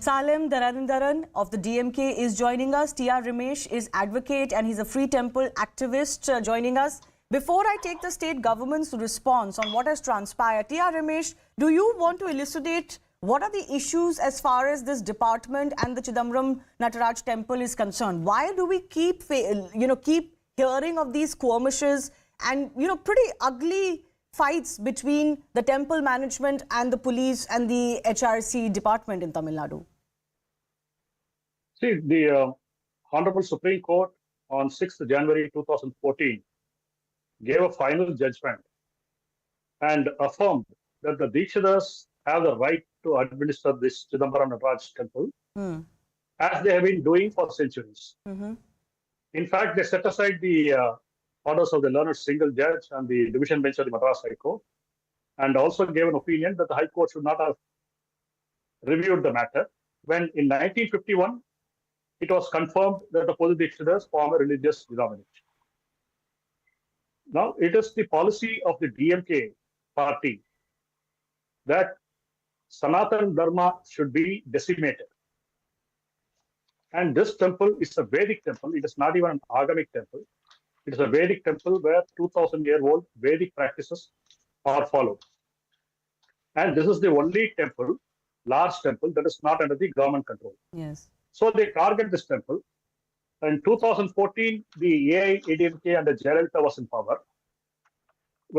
Salem Dharandaran of the DMK is joining us. T.R. Ramesh is advocate and he's a free temple activist joining us. Before I take the state government's response on what has transpired, T.R. Ramesh, do you want to elucidate what are the issues as far as this department and the Chidambaram Nataraj temple is concerned? Why do we keep hearing of these skirmishes and pretty ugly fights between the temple management and the police and the HRC department in Tamil Nadu? See, the Honorable Supreme Court on 6th January 2014 gave a final judgment and affirmed that the Dikshitars have the right to administer this Chidambaram Nataraj temple as they have been doing for centuries. In fact, they set aside the orders of the learned single judge and the division bench of the Madras High Court, and also gave an opinion that the High Court should not have reviewed the matter when in 1951 it was confirmed that the Podu Dikshitars form a religious denomination. Now, it is the policy of the DMK party that Sanatana Dharma should be decimated. And this temple is a Vedic temple. It is not even an Agamic temple. It is a Vedic temple where 2000-year-old Vedic practices are followed. And this is the only temple, large temple, that is not under the government control. Yes. So they target this temple. In 2014, the AIADMK under Jayalalitha was in power.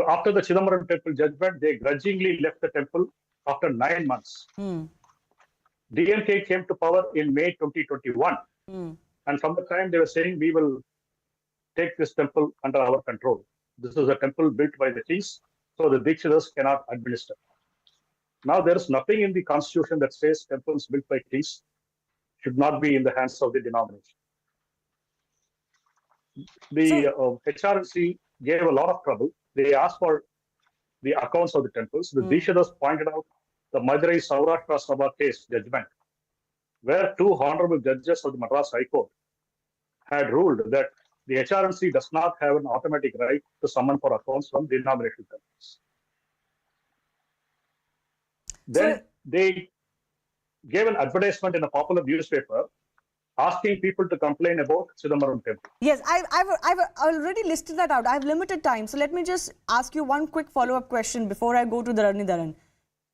After the Chidambaram temple judgment, they grudgingly left the temple after 9 months. DMK came to power in May 2021. And from the time they were saying, we will take this temple under our control. This is a temple built by the kings, so the Dikshitas cannot administer. Now, there is nothing in the constitution that says temples built by kings should not be in the hands of the denomination. The HRNC gave a lot of trouble. They asked for the accounts of the temples. The Dikshitas pointed out the Madurai Saurashtra Sabha case judgment, where 2 honorable judges of the Madras High Court had ruled that the HRNC does not have an automatic right to summon for accounts from denominational temples. Then they gave an advertisement in a popular newspaper asking people to complain about Chidambaram temple. Yes, I've already listed that out. I have limited time. So let me just ask you one quick follow-up question before I go to the Dharan.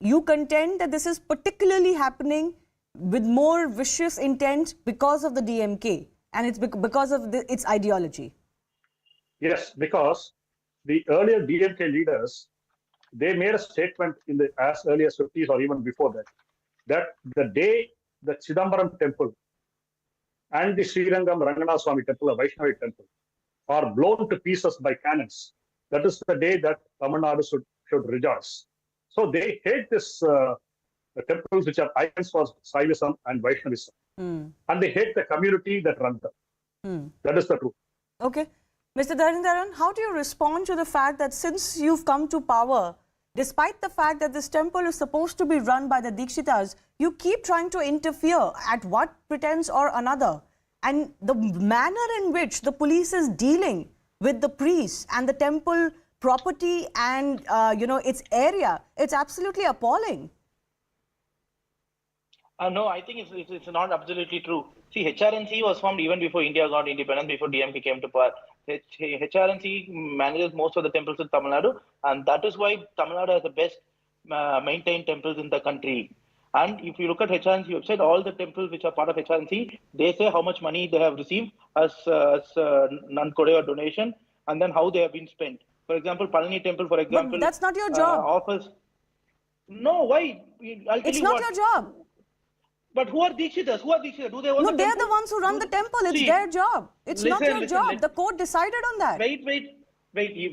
You contend that this is particularly happening with more vicious intent because of the DMK and it's because of its ideology. Yes, because the earlier DMK leaders, they made a statement in the as early as 50s or even before that, that the day the Chidambaram temple and the Srirangam Rangana Swami temple, a Vaishnavi temple, are blown to pieces by cannons, that is the day that Tamil Nadu should rejoice. So they hate this the temples which are icons for Saivism and Vaishnavism. And they hate the community that runs them. That is the truth. Okay. Mr. Dharan, how do you respond to the fact that since you've come to power, despite the fact that this temple is supposed to be run by the Dikshitas, you keep trying to interfere at what pretense or another? And the manner in which the police is dealing with the priests and the temple property and its area, it's absolutely appalling. No, I think it's not absolutely true. See, HRNC was formed even before India got independent, before DMK came to power. HRNC manages most of the temples in Tamil Nadu, and that is why Tamil Nadu has the best maintained temples in the country. And if you look at HRNC website, all the temples which are part of HRNC, they say how much money they have received as non-kode or donation, and then how they have been spent. For example, Palani temple, for example, but that's not your job. Offers. No, why? It's not your job. But who are Dikshitas? Who are Dikshitas? Do they own No, the they're temple? the ones who run the temple. It's their job. It's not your job. The court decided on that. Wait.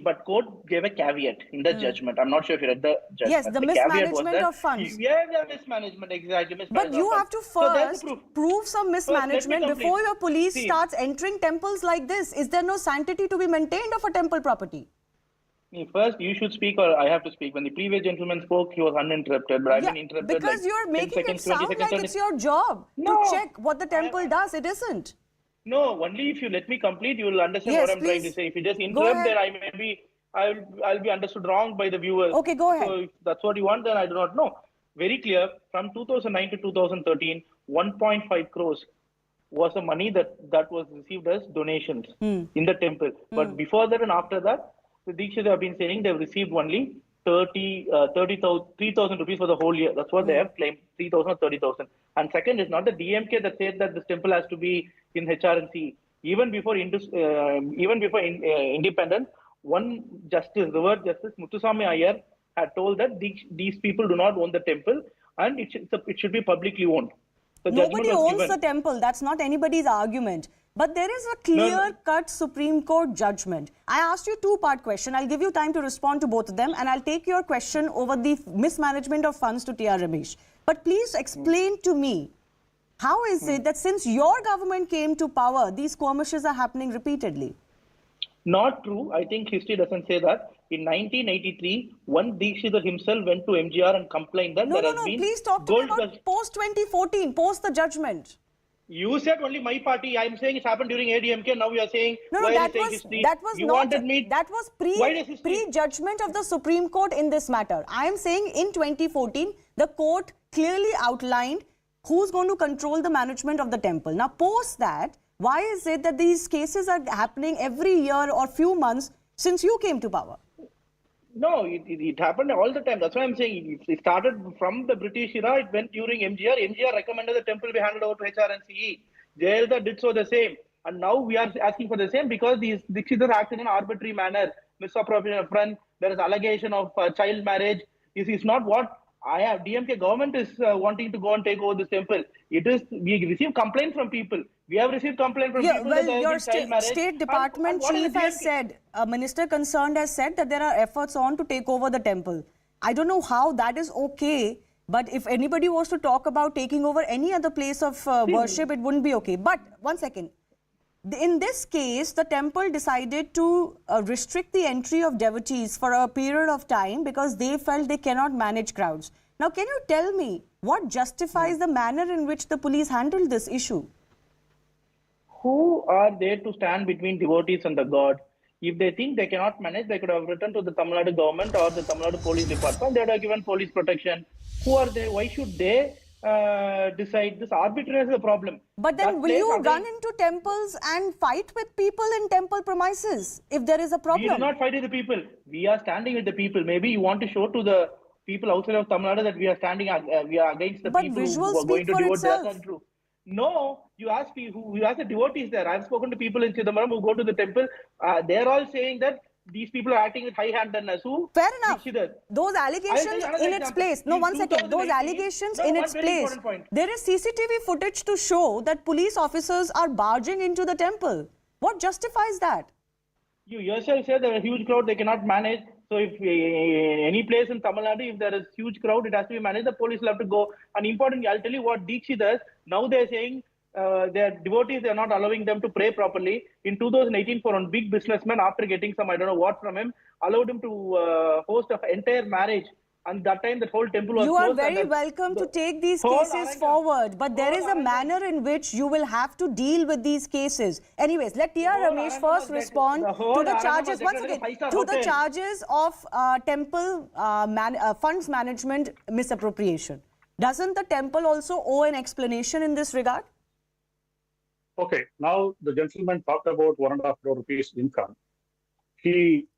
But court gave a caveat in the judgment. I'm not sure if you read the judgment. Yes, the mismanagement of funds. Yeah, the mismanagement, exactly. But you have to first prove some mismanagement before your police starts entering temples like this. Is there no sanctity to be maintained of a temple property? First, you should speak or I have to speak. When the previous gentleman spoke, he was uninterrupted, but I've been interrupted. Because like you're making it sound like it's your job to check what the temple does. It isn't. No, only if you let me complete, you will understand what I'm trying to say. If you just interrupt, then I'll be understood wrong by the viewers. Okay, go ahead. So if that's what you want, then I do not know. Very clear, from 2009 to 2013, 1.5 crores was the money that was received as donations in the temple. But before that and after that, the Dikshitas have been saying they've received only 3,000 rupees for the whole year. That's what they have claimed, 3,000 or 30,000. And second, it's not the DMK that said that this temple has to be in HRNC. Even before independence, one justice, Revered Justice Muthuswamy Iyer, had told that these people do not own the temple and it should be publicly owned. Nobody owns the temple. That's not anybody's argument. But there is a clear-cut Supreme Court judgment. I asked you a two-part question. I'll give you time to respond to both of them, and I'll take your question over the mismanagement of funds to T.R. Ramesh. But please explain to me, how is it that since your government came to power, these skirmishes are happening repeatedly? Not true. I think history doesn't say that. In 1983, one Dikshita himself went to MGR and complained that there has been... Please talk to me about post-2014, post the judgment. You said only my party. I'm saying it happened during ADMK. Now you are saying history. That was you not. Wanted me. That was pre-judgment of the Supreme Court in this matter. I am saying in 2014, the court clearly outlined who's going to control the management of the temple. Now, post that, why is it that these cases are happening every year or few months since you came to power? No, it happened all the time. That's why I'm saying it started from the British era. It went during MGR. MGR recommended the temple be handed over to HRNCE. Jayalalitha did so the same. And now we are asking for the same because these Dikshitars acted in an arbitrary manner. Misappropriation of funds. There is allegation of child marriage. This is not what DMK government is wanting to go and take over this temple. It is, we receive complaints from people. We have received complaints from people. Well, your State Department chief has said, a minister concerned has said that there are efforts on to take over the temple. I don't know how that is okay, but if anybody was to talk about taking over any other place of worship, it wouldn't be okay. But one second. In this case, the temple decided to restrict the entry of devotees for a period of time because they felt they cannot manage crowds. Now, can you tell me what justifies the manner in which the police handled this issue? Who are there to stand between devotees and the God? If they think they cannot manage, they could have written to the Tamil Nadu government or the Tamil Nadu police department. They would have given police protection. Who are they? Why should they decide? This arbitrariness is a problem. But then will you run into temples and fight with people in temple premises if there is a problem? We do not fight with the people. We are standing with the people. Maybe you want to show to the people outside of Tamil Nadu that we are standing, we are against the people who are going to devote. That's not true. No, you ask people, you ask the devotees there. I've spoken to people in Chidambaram who go to the temple. They're all saying that these people are acting with high-handedness. Fair enough. Those allegations in its place. No, one second. Those allegations in its place. There is CCTV footage to show that police officers are barging into the temple. What justifies that? You yourself said there are a huge crowd they cannot manage. So if any place in Tamil Nadu, if there is huge crowd, it has to be managed. The police will have to go. And importantly, I'll tell you what Dikshit does. Now they're saying their devotees, they're not allowing them to pray properly. In 2018, for one big businessman, after getting some, I don't know what from him, allowed him to host an entire marriage. And that time, the whole temple was closed. You are very welcome to take these cases forward. But there is a manner in which you will have to deal with these cases. Anyways, let T.R. Ramesh first respond to the charges. Once again, to the charges of temple funds management misappropriation. Doesn't the temple also owe an explanation in this regard? Okay, now the gentleman talked about 1.5 crore rupees income. He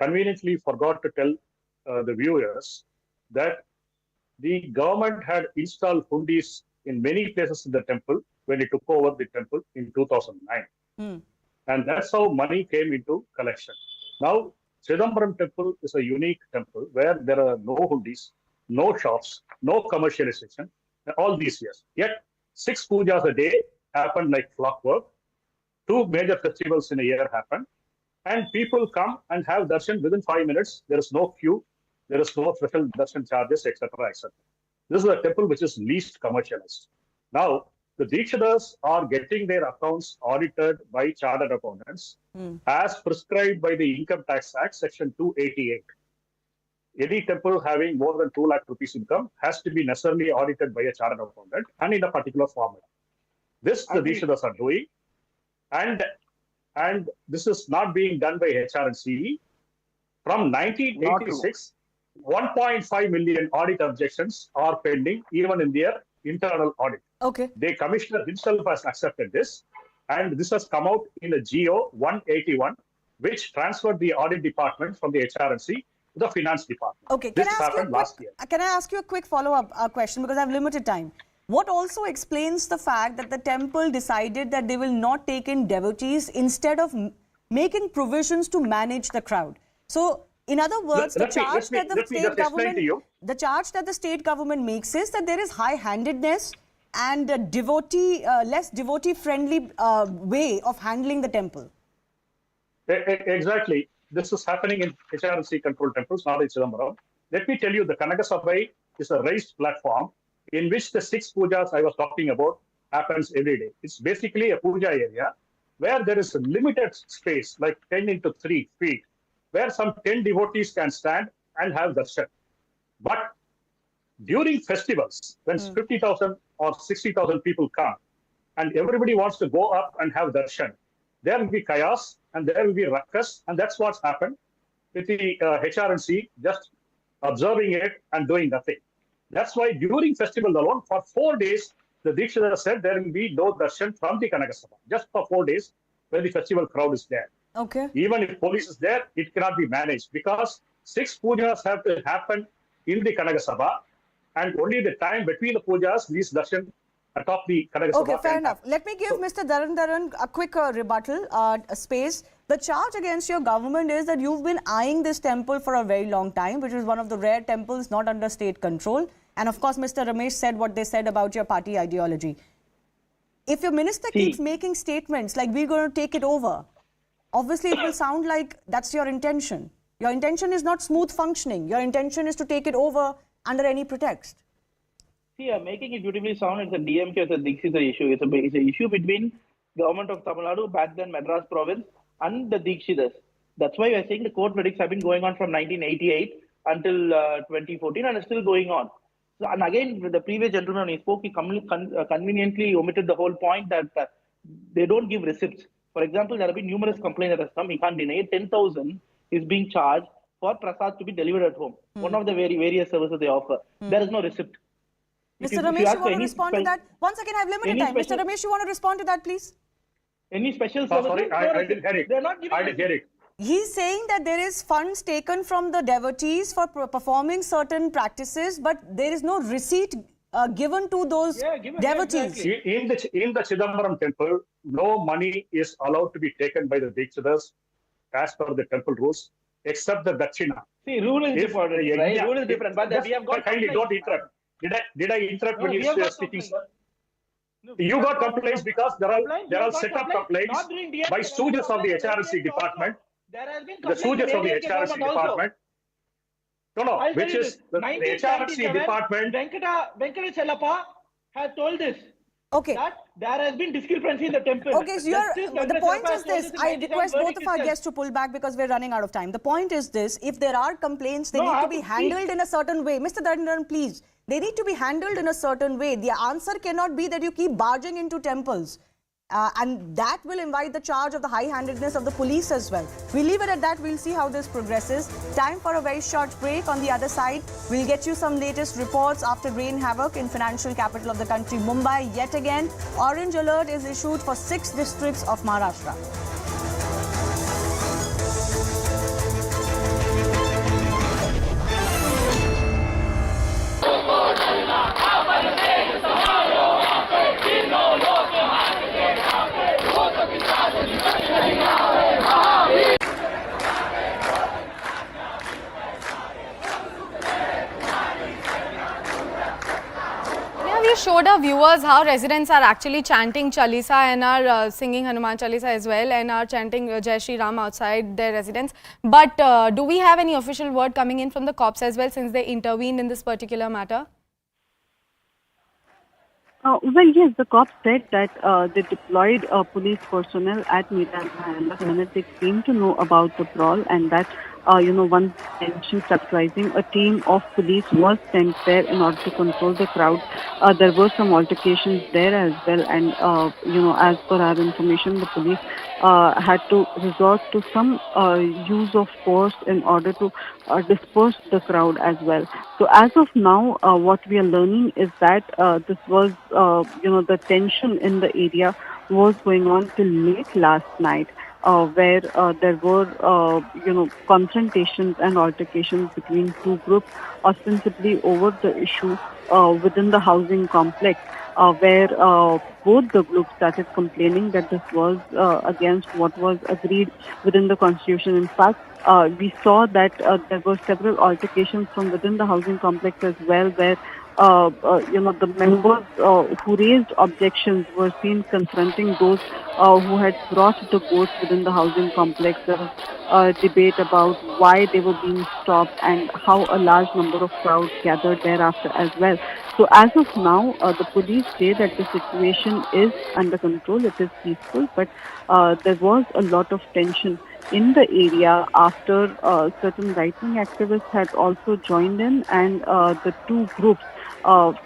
conveniently forgot to tell the viewers that the government had installed hundis in many places in the temple when it took over the temple in 2009. And that's how money came into collection. Now, Chidambaram temple is a unique temple where there are no hundis, no shops, no commercialization, all these years. Yet, 6 pujas a day happened like clockwork. 2 major festivals in a year happen. And people come and have darshan within 5 minutes. There is no queue. There is no special darshan charges, etc., etc. This is a temple which is least commercialized. Now, the Dikshitars are getting their accounts audited by chartered accountants as prescribed by the Income Tax Act, Section 288. Any temple having more than 2 lakh rupees income has to be necessarily audited by a chartered accountant and in a particular format. This the Dikshitars are doing, and this is not being done by HRNCE. From 1986, 1.5 million audit objections are pending, even in their internal audit. Okay. The commissioner himself has accepted this, and this has come out in a GO 181, which transferred the audit department from the HRNC to the finance department. Okay. This happened last year. Can I ask you a quick follow-up question, because I have limited time? What also explains the fact that the temple decided that they will not take in devotees instead of making provisions to manage the crowd? So, in other words, the charge that the state government makes is that there is high-handedness and a less devotee-friendly way of handling the temple. Exactly. This is happening in HRNC controlled temples, not in Chidambaram. Let me tell you, the Kanaka Sabai is a raised platform in which the 6 pujas I was talking about happens every day. It's basically a puja area where there is a limited space, like 10 into 3 feet, where some 10 devotees can stand and have darshan. But during festivals, when 50,000 or 60,000 people come, and everybody wants to go up and have darshan. There will be chaos and there will be ruckus, and that's what's happened with the HRNC just observing it and doing nothing. That's why during festival alone, for 4 days, the Dikshita said there will be no darshan from the Kanagasabha, just for 4 days when the festival crowd is there. Okay. Even if police is there, it cannot be managed because 6 pujas have to happen in the Kanagasabha, and only the time between the pujas, these darshan atop the Kanagasabha. Okay, fair enough. Let me give Mr. Narendra a quick rebuttal space. The charge against your government is that you've been eyeing this temple for a very long time, which is one of the rare temples not under state control. And of course, Mr. Ramesh said what they said about your party ideology. If your minister keeps making statements like we're going to take it over, obviously it will sound like that's your intention. Your intention is not smooth functioning. Your intention is to take it over under any pretext. See, making it beautifully sound, it's a DMK, it's a Dikshita issue. It's an issue between government of Tamil Nadu, back then Madras province, and the Dikshitas. That's why we're saying the court verdicts have been going on from 1988 until 2014 and it's still going on. So, and again, the previous gentleman, when he spoke, he conveniently omitted the whole point that they don't give receipts. For example, there have been numerous complaints that have come. He can't deny it. 10,000 is being charged for prasad to be delivered at home. One of the various services they offer. There is no receipt. Mr. Ramesh, you want to respond to that? Once again, I have limited time. Mr. Ramesh, you want to respond to that, please? Any special services? Sorry, I didn't get it. They're not giving I didn't get it. He's saying that there is funds taken from the devotees for performing certain practices, but there is no receipt given to those devotees. Exactly. In the Chidambaram temple, no money is allowed to be taken by the Dikshitas as per the temple rules, except the Dakshina. See, rule is different, right? Rule is different, but we have got... Kindly don't interrupt. Did I interrupt when you were speaking, sir? You got complaints because there are set up complaints by stooges of the HRC department. There has been the stooges of the HRC department. No, which is the HRC department. Venkata Chelappa has told this. Okay. That there has been discrepancy in the temple. Okay, so the point is this. I request both of our guests to pull back because we're running out of time. The point is this. If there are complaints, they need to be handled in a certain way. Mr. Narendran, please. They need to be handled in a certain way. The answer cannot be that you keep barging into temples. And that will invite the charge of the high-handedness of the police as well. We'll leave it at that. We'll see how this progresses. Time for a very short break. On the other side, we'll get you some latest reports after rain havoc in financial capital of the country, Mumbai. Yet again, orange alert is issued for 6 districts of Maharashtra. We showed our viewers how residents are actually chanting Chalisa and are singing Hanuman Chalisa as well and are chanting Jai Shri Ram outside their residence. But do we have any official word coming in from the cops as well since they intervened in this particular matter? Well, yes, the cops said that they deployed police personnel at Mira the minute they came to know about the brawl, and that, one tension surprising, a team of police was sent there in order to control the crowd. There were some altercations there as well, and, as per our information, the police had to resort to some use of force in order to disperse the crowd as well. So as of now, what we are learning is that this was, the tension in the area was going on till late last night, where there were, confrontations and altercations between two groups, ostensibly over the issue within the housing complex, where both the groups started complaining that this was against what was agreed within the constitution. In fact, we saw that there were several altercations from within the housing complex as well, where the members who raised objections were seen confronting those who had brought the votes within the housing complex. There was a debate about why they were being stopped and how a large number of crowds gathered thereafter as well. So as of now, the police say that the situation is under control, it is peaceful, but there was a lot of tension in the area after certain right-wing activists had also joined in, and the two groups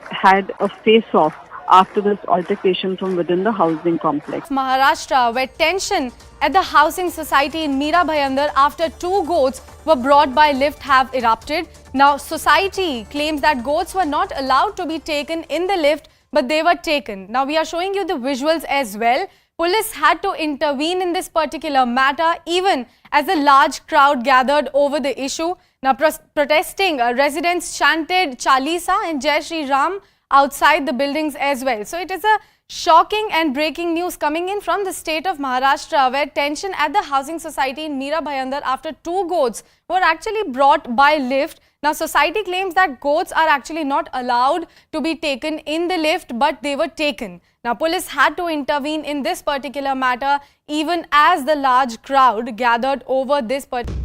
had a face-off after this altercation from within the housing complex. Maharashtra, where tension at the housing society in Mira Bhayandar after 2 goats were brought by lift have erupted. Now, society claims that goats were not allowed to be taken in the lift, but they were taken. Now, we are showing you the visuals as well. Police had to intervene in this particular matter, even as a large crowd gathered over the issue. Now, protesting residents chanted Chalisa and Jai Shri Ram outside the buildings as well. So, it is a shocking and breaking news coming in from the state of Maharashtra, where tension at the housing society in Mira Bhayandar after 2 goats were actually brought by lift. Now, society claims that goats are actually not allowed to be taken in the lift, but they were taken. Now, police had to intervene in this particular matter, even as the large crowd gathered over this particular.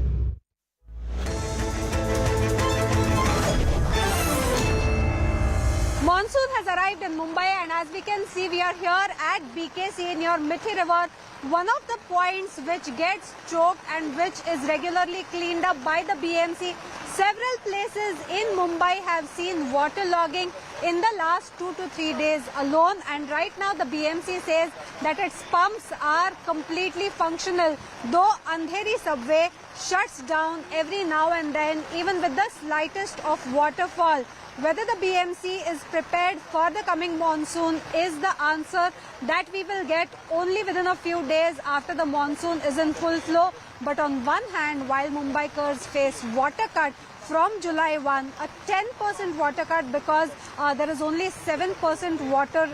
Monsoon has arrived in Mumbai, and as we can see, we are here at BKC near Mithi River. One of the points which gets choked and which is regularly cleaned up by the BMC. Several places in Mumbai have seen waterlogging in the last 2 to 3 days alone, and right now the BMC says that its pumps are completely functional, though Andheri subway shuts down every now and then, even with the slightest of waterfall. Whether the BMC is prepared for the coming monsoon is the answer that we will get only within a few days after the monsoon is in full flow. But on one hand, while Mumbaikars face water cut from July 1, a 10% water cut because there is only 7% water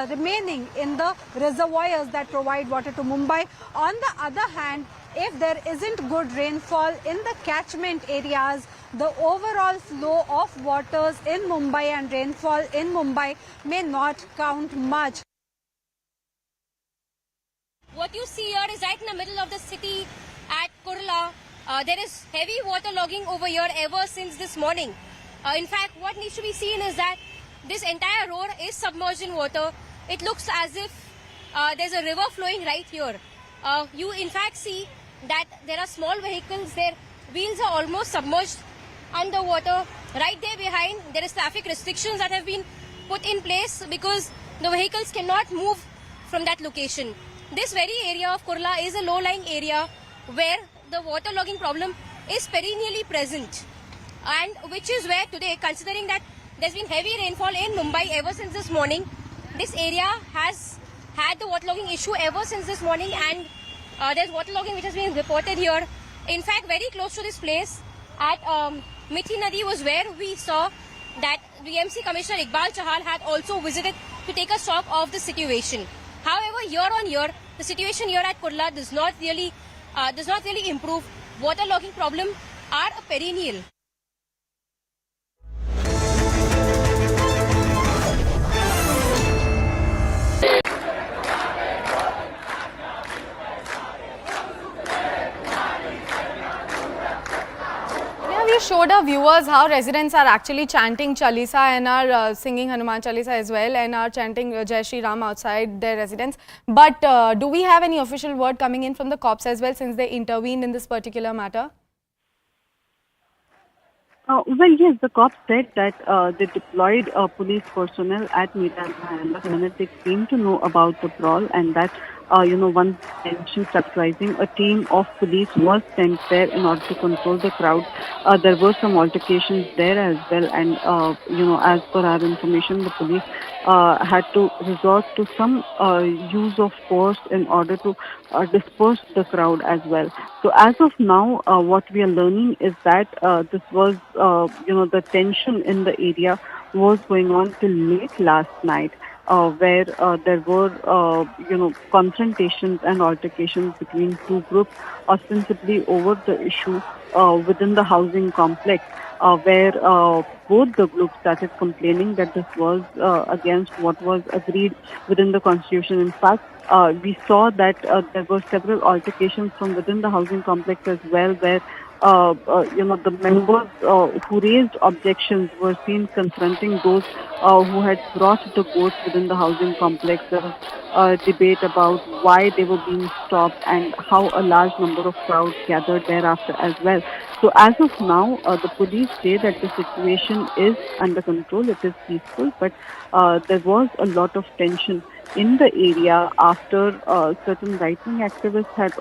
remaining in the reservoirs that provide water to Mumbai. On the other hand, if there isn't good rainfall in the catchment areas, the overall flow of waters in Mumbai and rainfall in Mumbai may not count much. What you see here is right in the middle of the city at Kurla. There is heavy waterlogging over here ever since this morning. In fact, what needs to be seen is that this entire road is submerged in water. It looks as if there's a river flowing right here. You in fact see that there are small vehicles, their wheels are almost submerged underwater. Right there behind, there is traffic restrictions that have been put in place because the vehicles cannot move from that location. This very area of Kurla is a low-lying area where the waterlogging problem is perennially present, and which is where today, considering that there's been heavy rainfall in Mumbai ever since this morning, this area has had the waterlogging issue ever since this morning, and there's waterlogging which has been reported here. In fact, very close to this place at Mithi Nadi was where we saw that BMC Commissioner Iqbal Chahal had also visited to take a stock of the situation. However, year on year, the situation here at Kurla does not really improve. Waterlogging problems are a perennial. We showed our viewers how residents are actually chanting Chalisa and are singing Hanuman Chalisa as well, and are chanting Jai Shri Ram outside their residence. But do we have any official word coming in from the cops as well, since they intervened in this particular matter? Well, yes, the cops said that they deployed police personnel at Mira Bhayandar the minute they came to know about the brawl, and that once tension started rising, a team of police was sent there in order to control the crowd. There were some altercations there as well, and as per our information, the police had to resort to some use of force in order to disperse the crowd as well. So as of now, what we are learning is that this was, the tension in the area was going on till late last night, where there were, confrontations and altercations between two groups, ostensibly over the issue within the housing complex, where both the groups started complaining that this was against what was agreed within the constitution. In fact, we saw that there were several altercations from within the housing complex as well, where the members who raised objections were seen confronting those who had brought the goats within the housing complex. There was a debate about why they were being stopped and how a large number of crowds gathered thereafter as well. So as of now, the police say that the situation is under control, it is peaceful, but there was a lot of tension in the area after certain right-wing activists had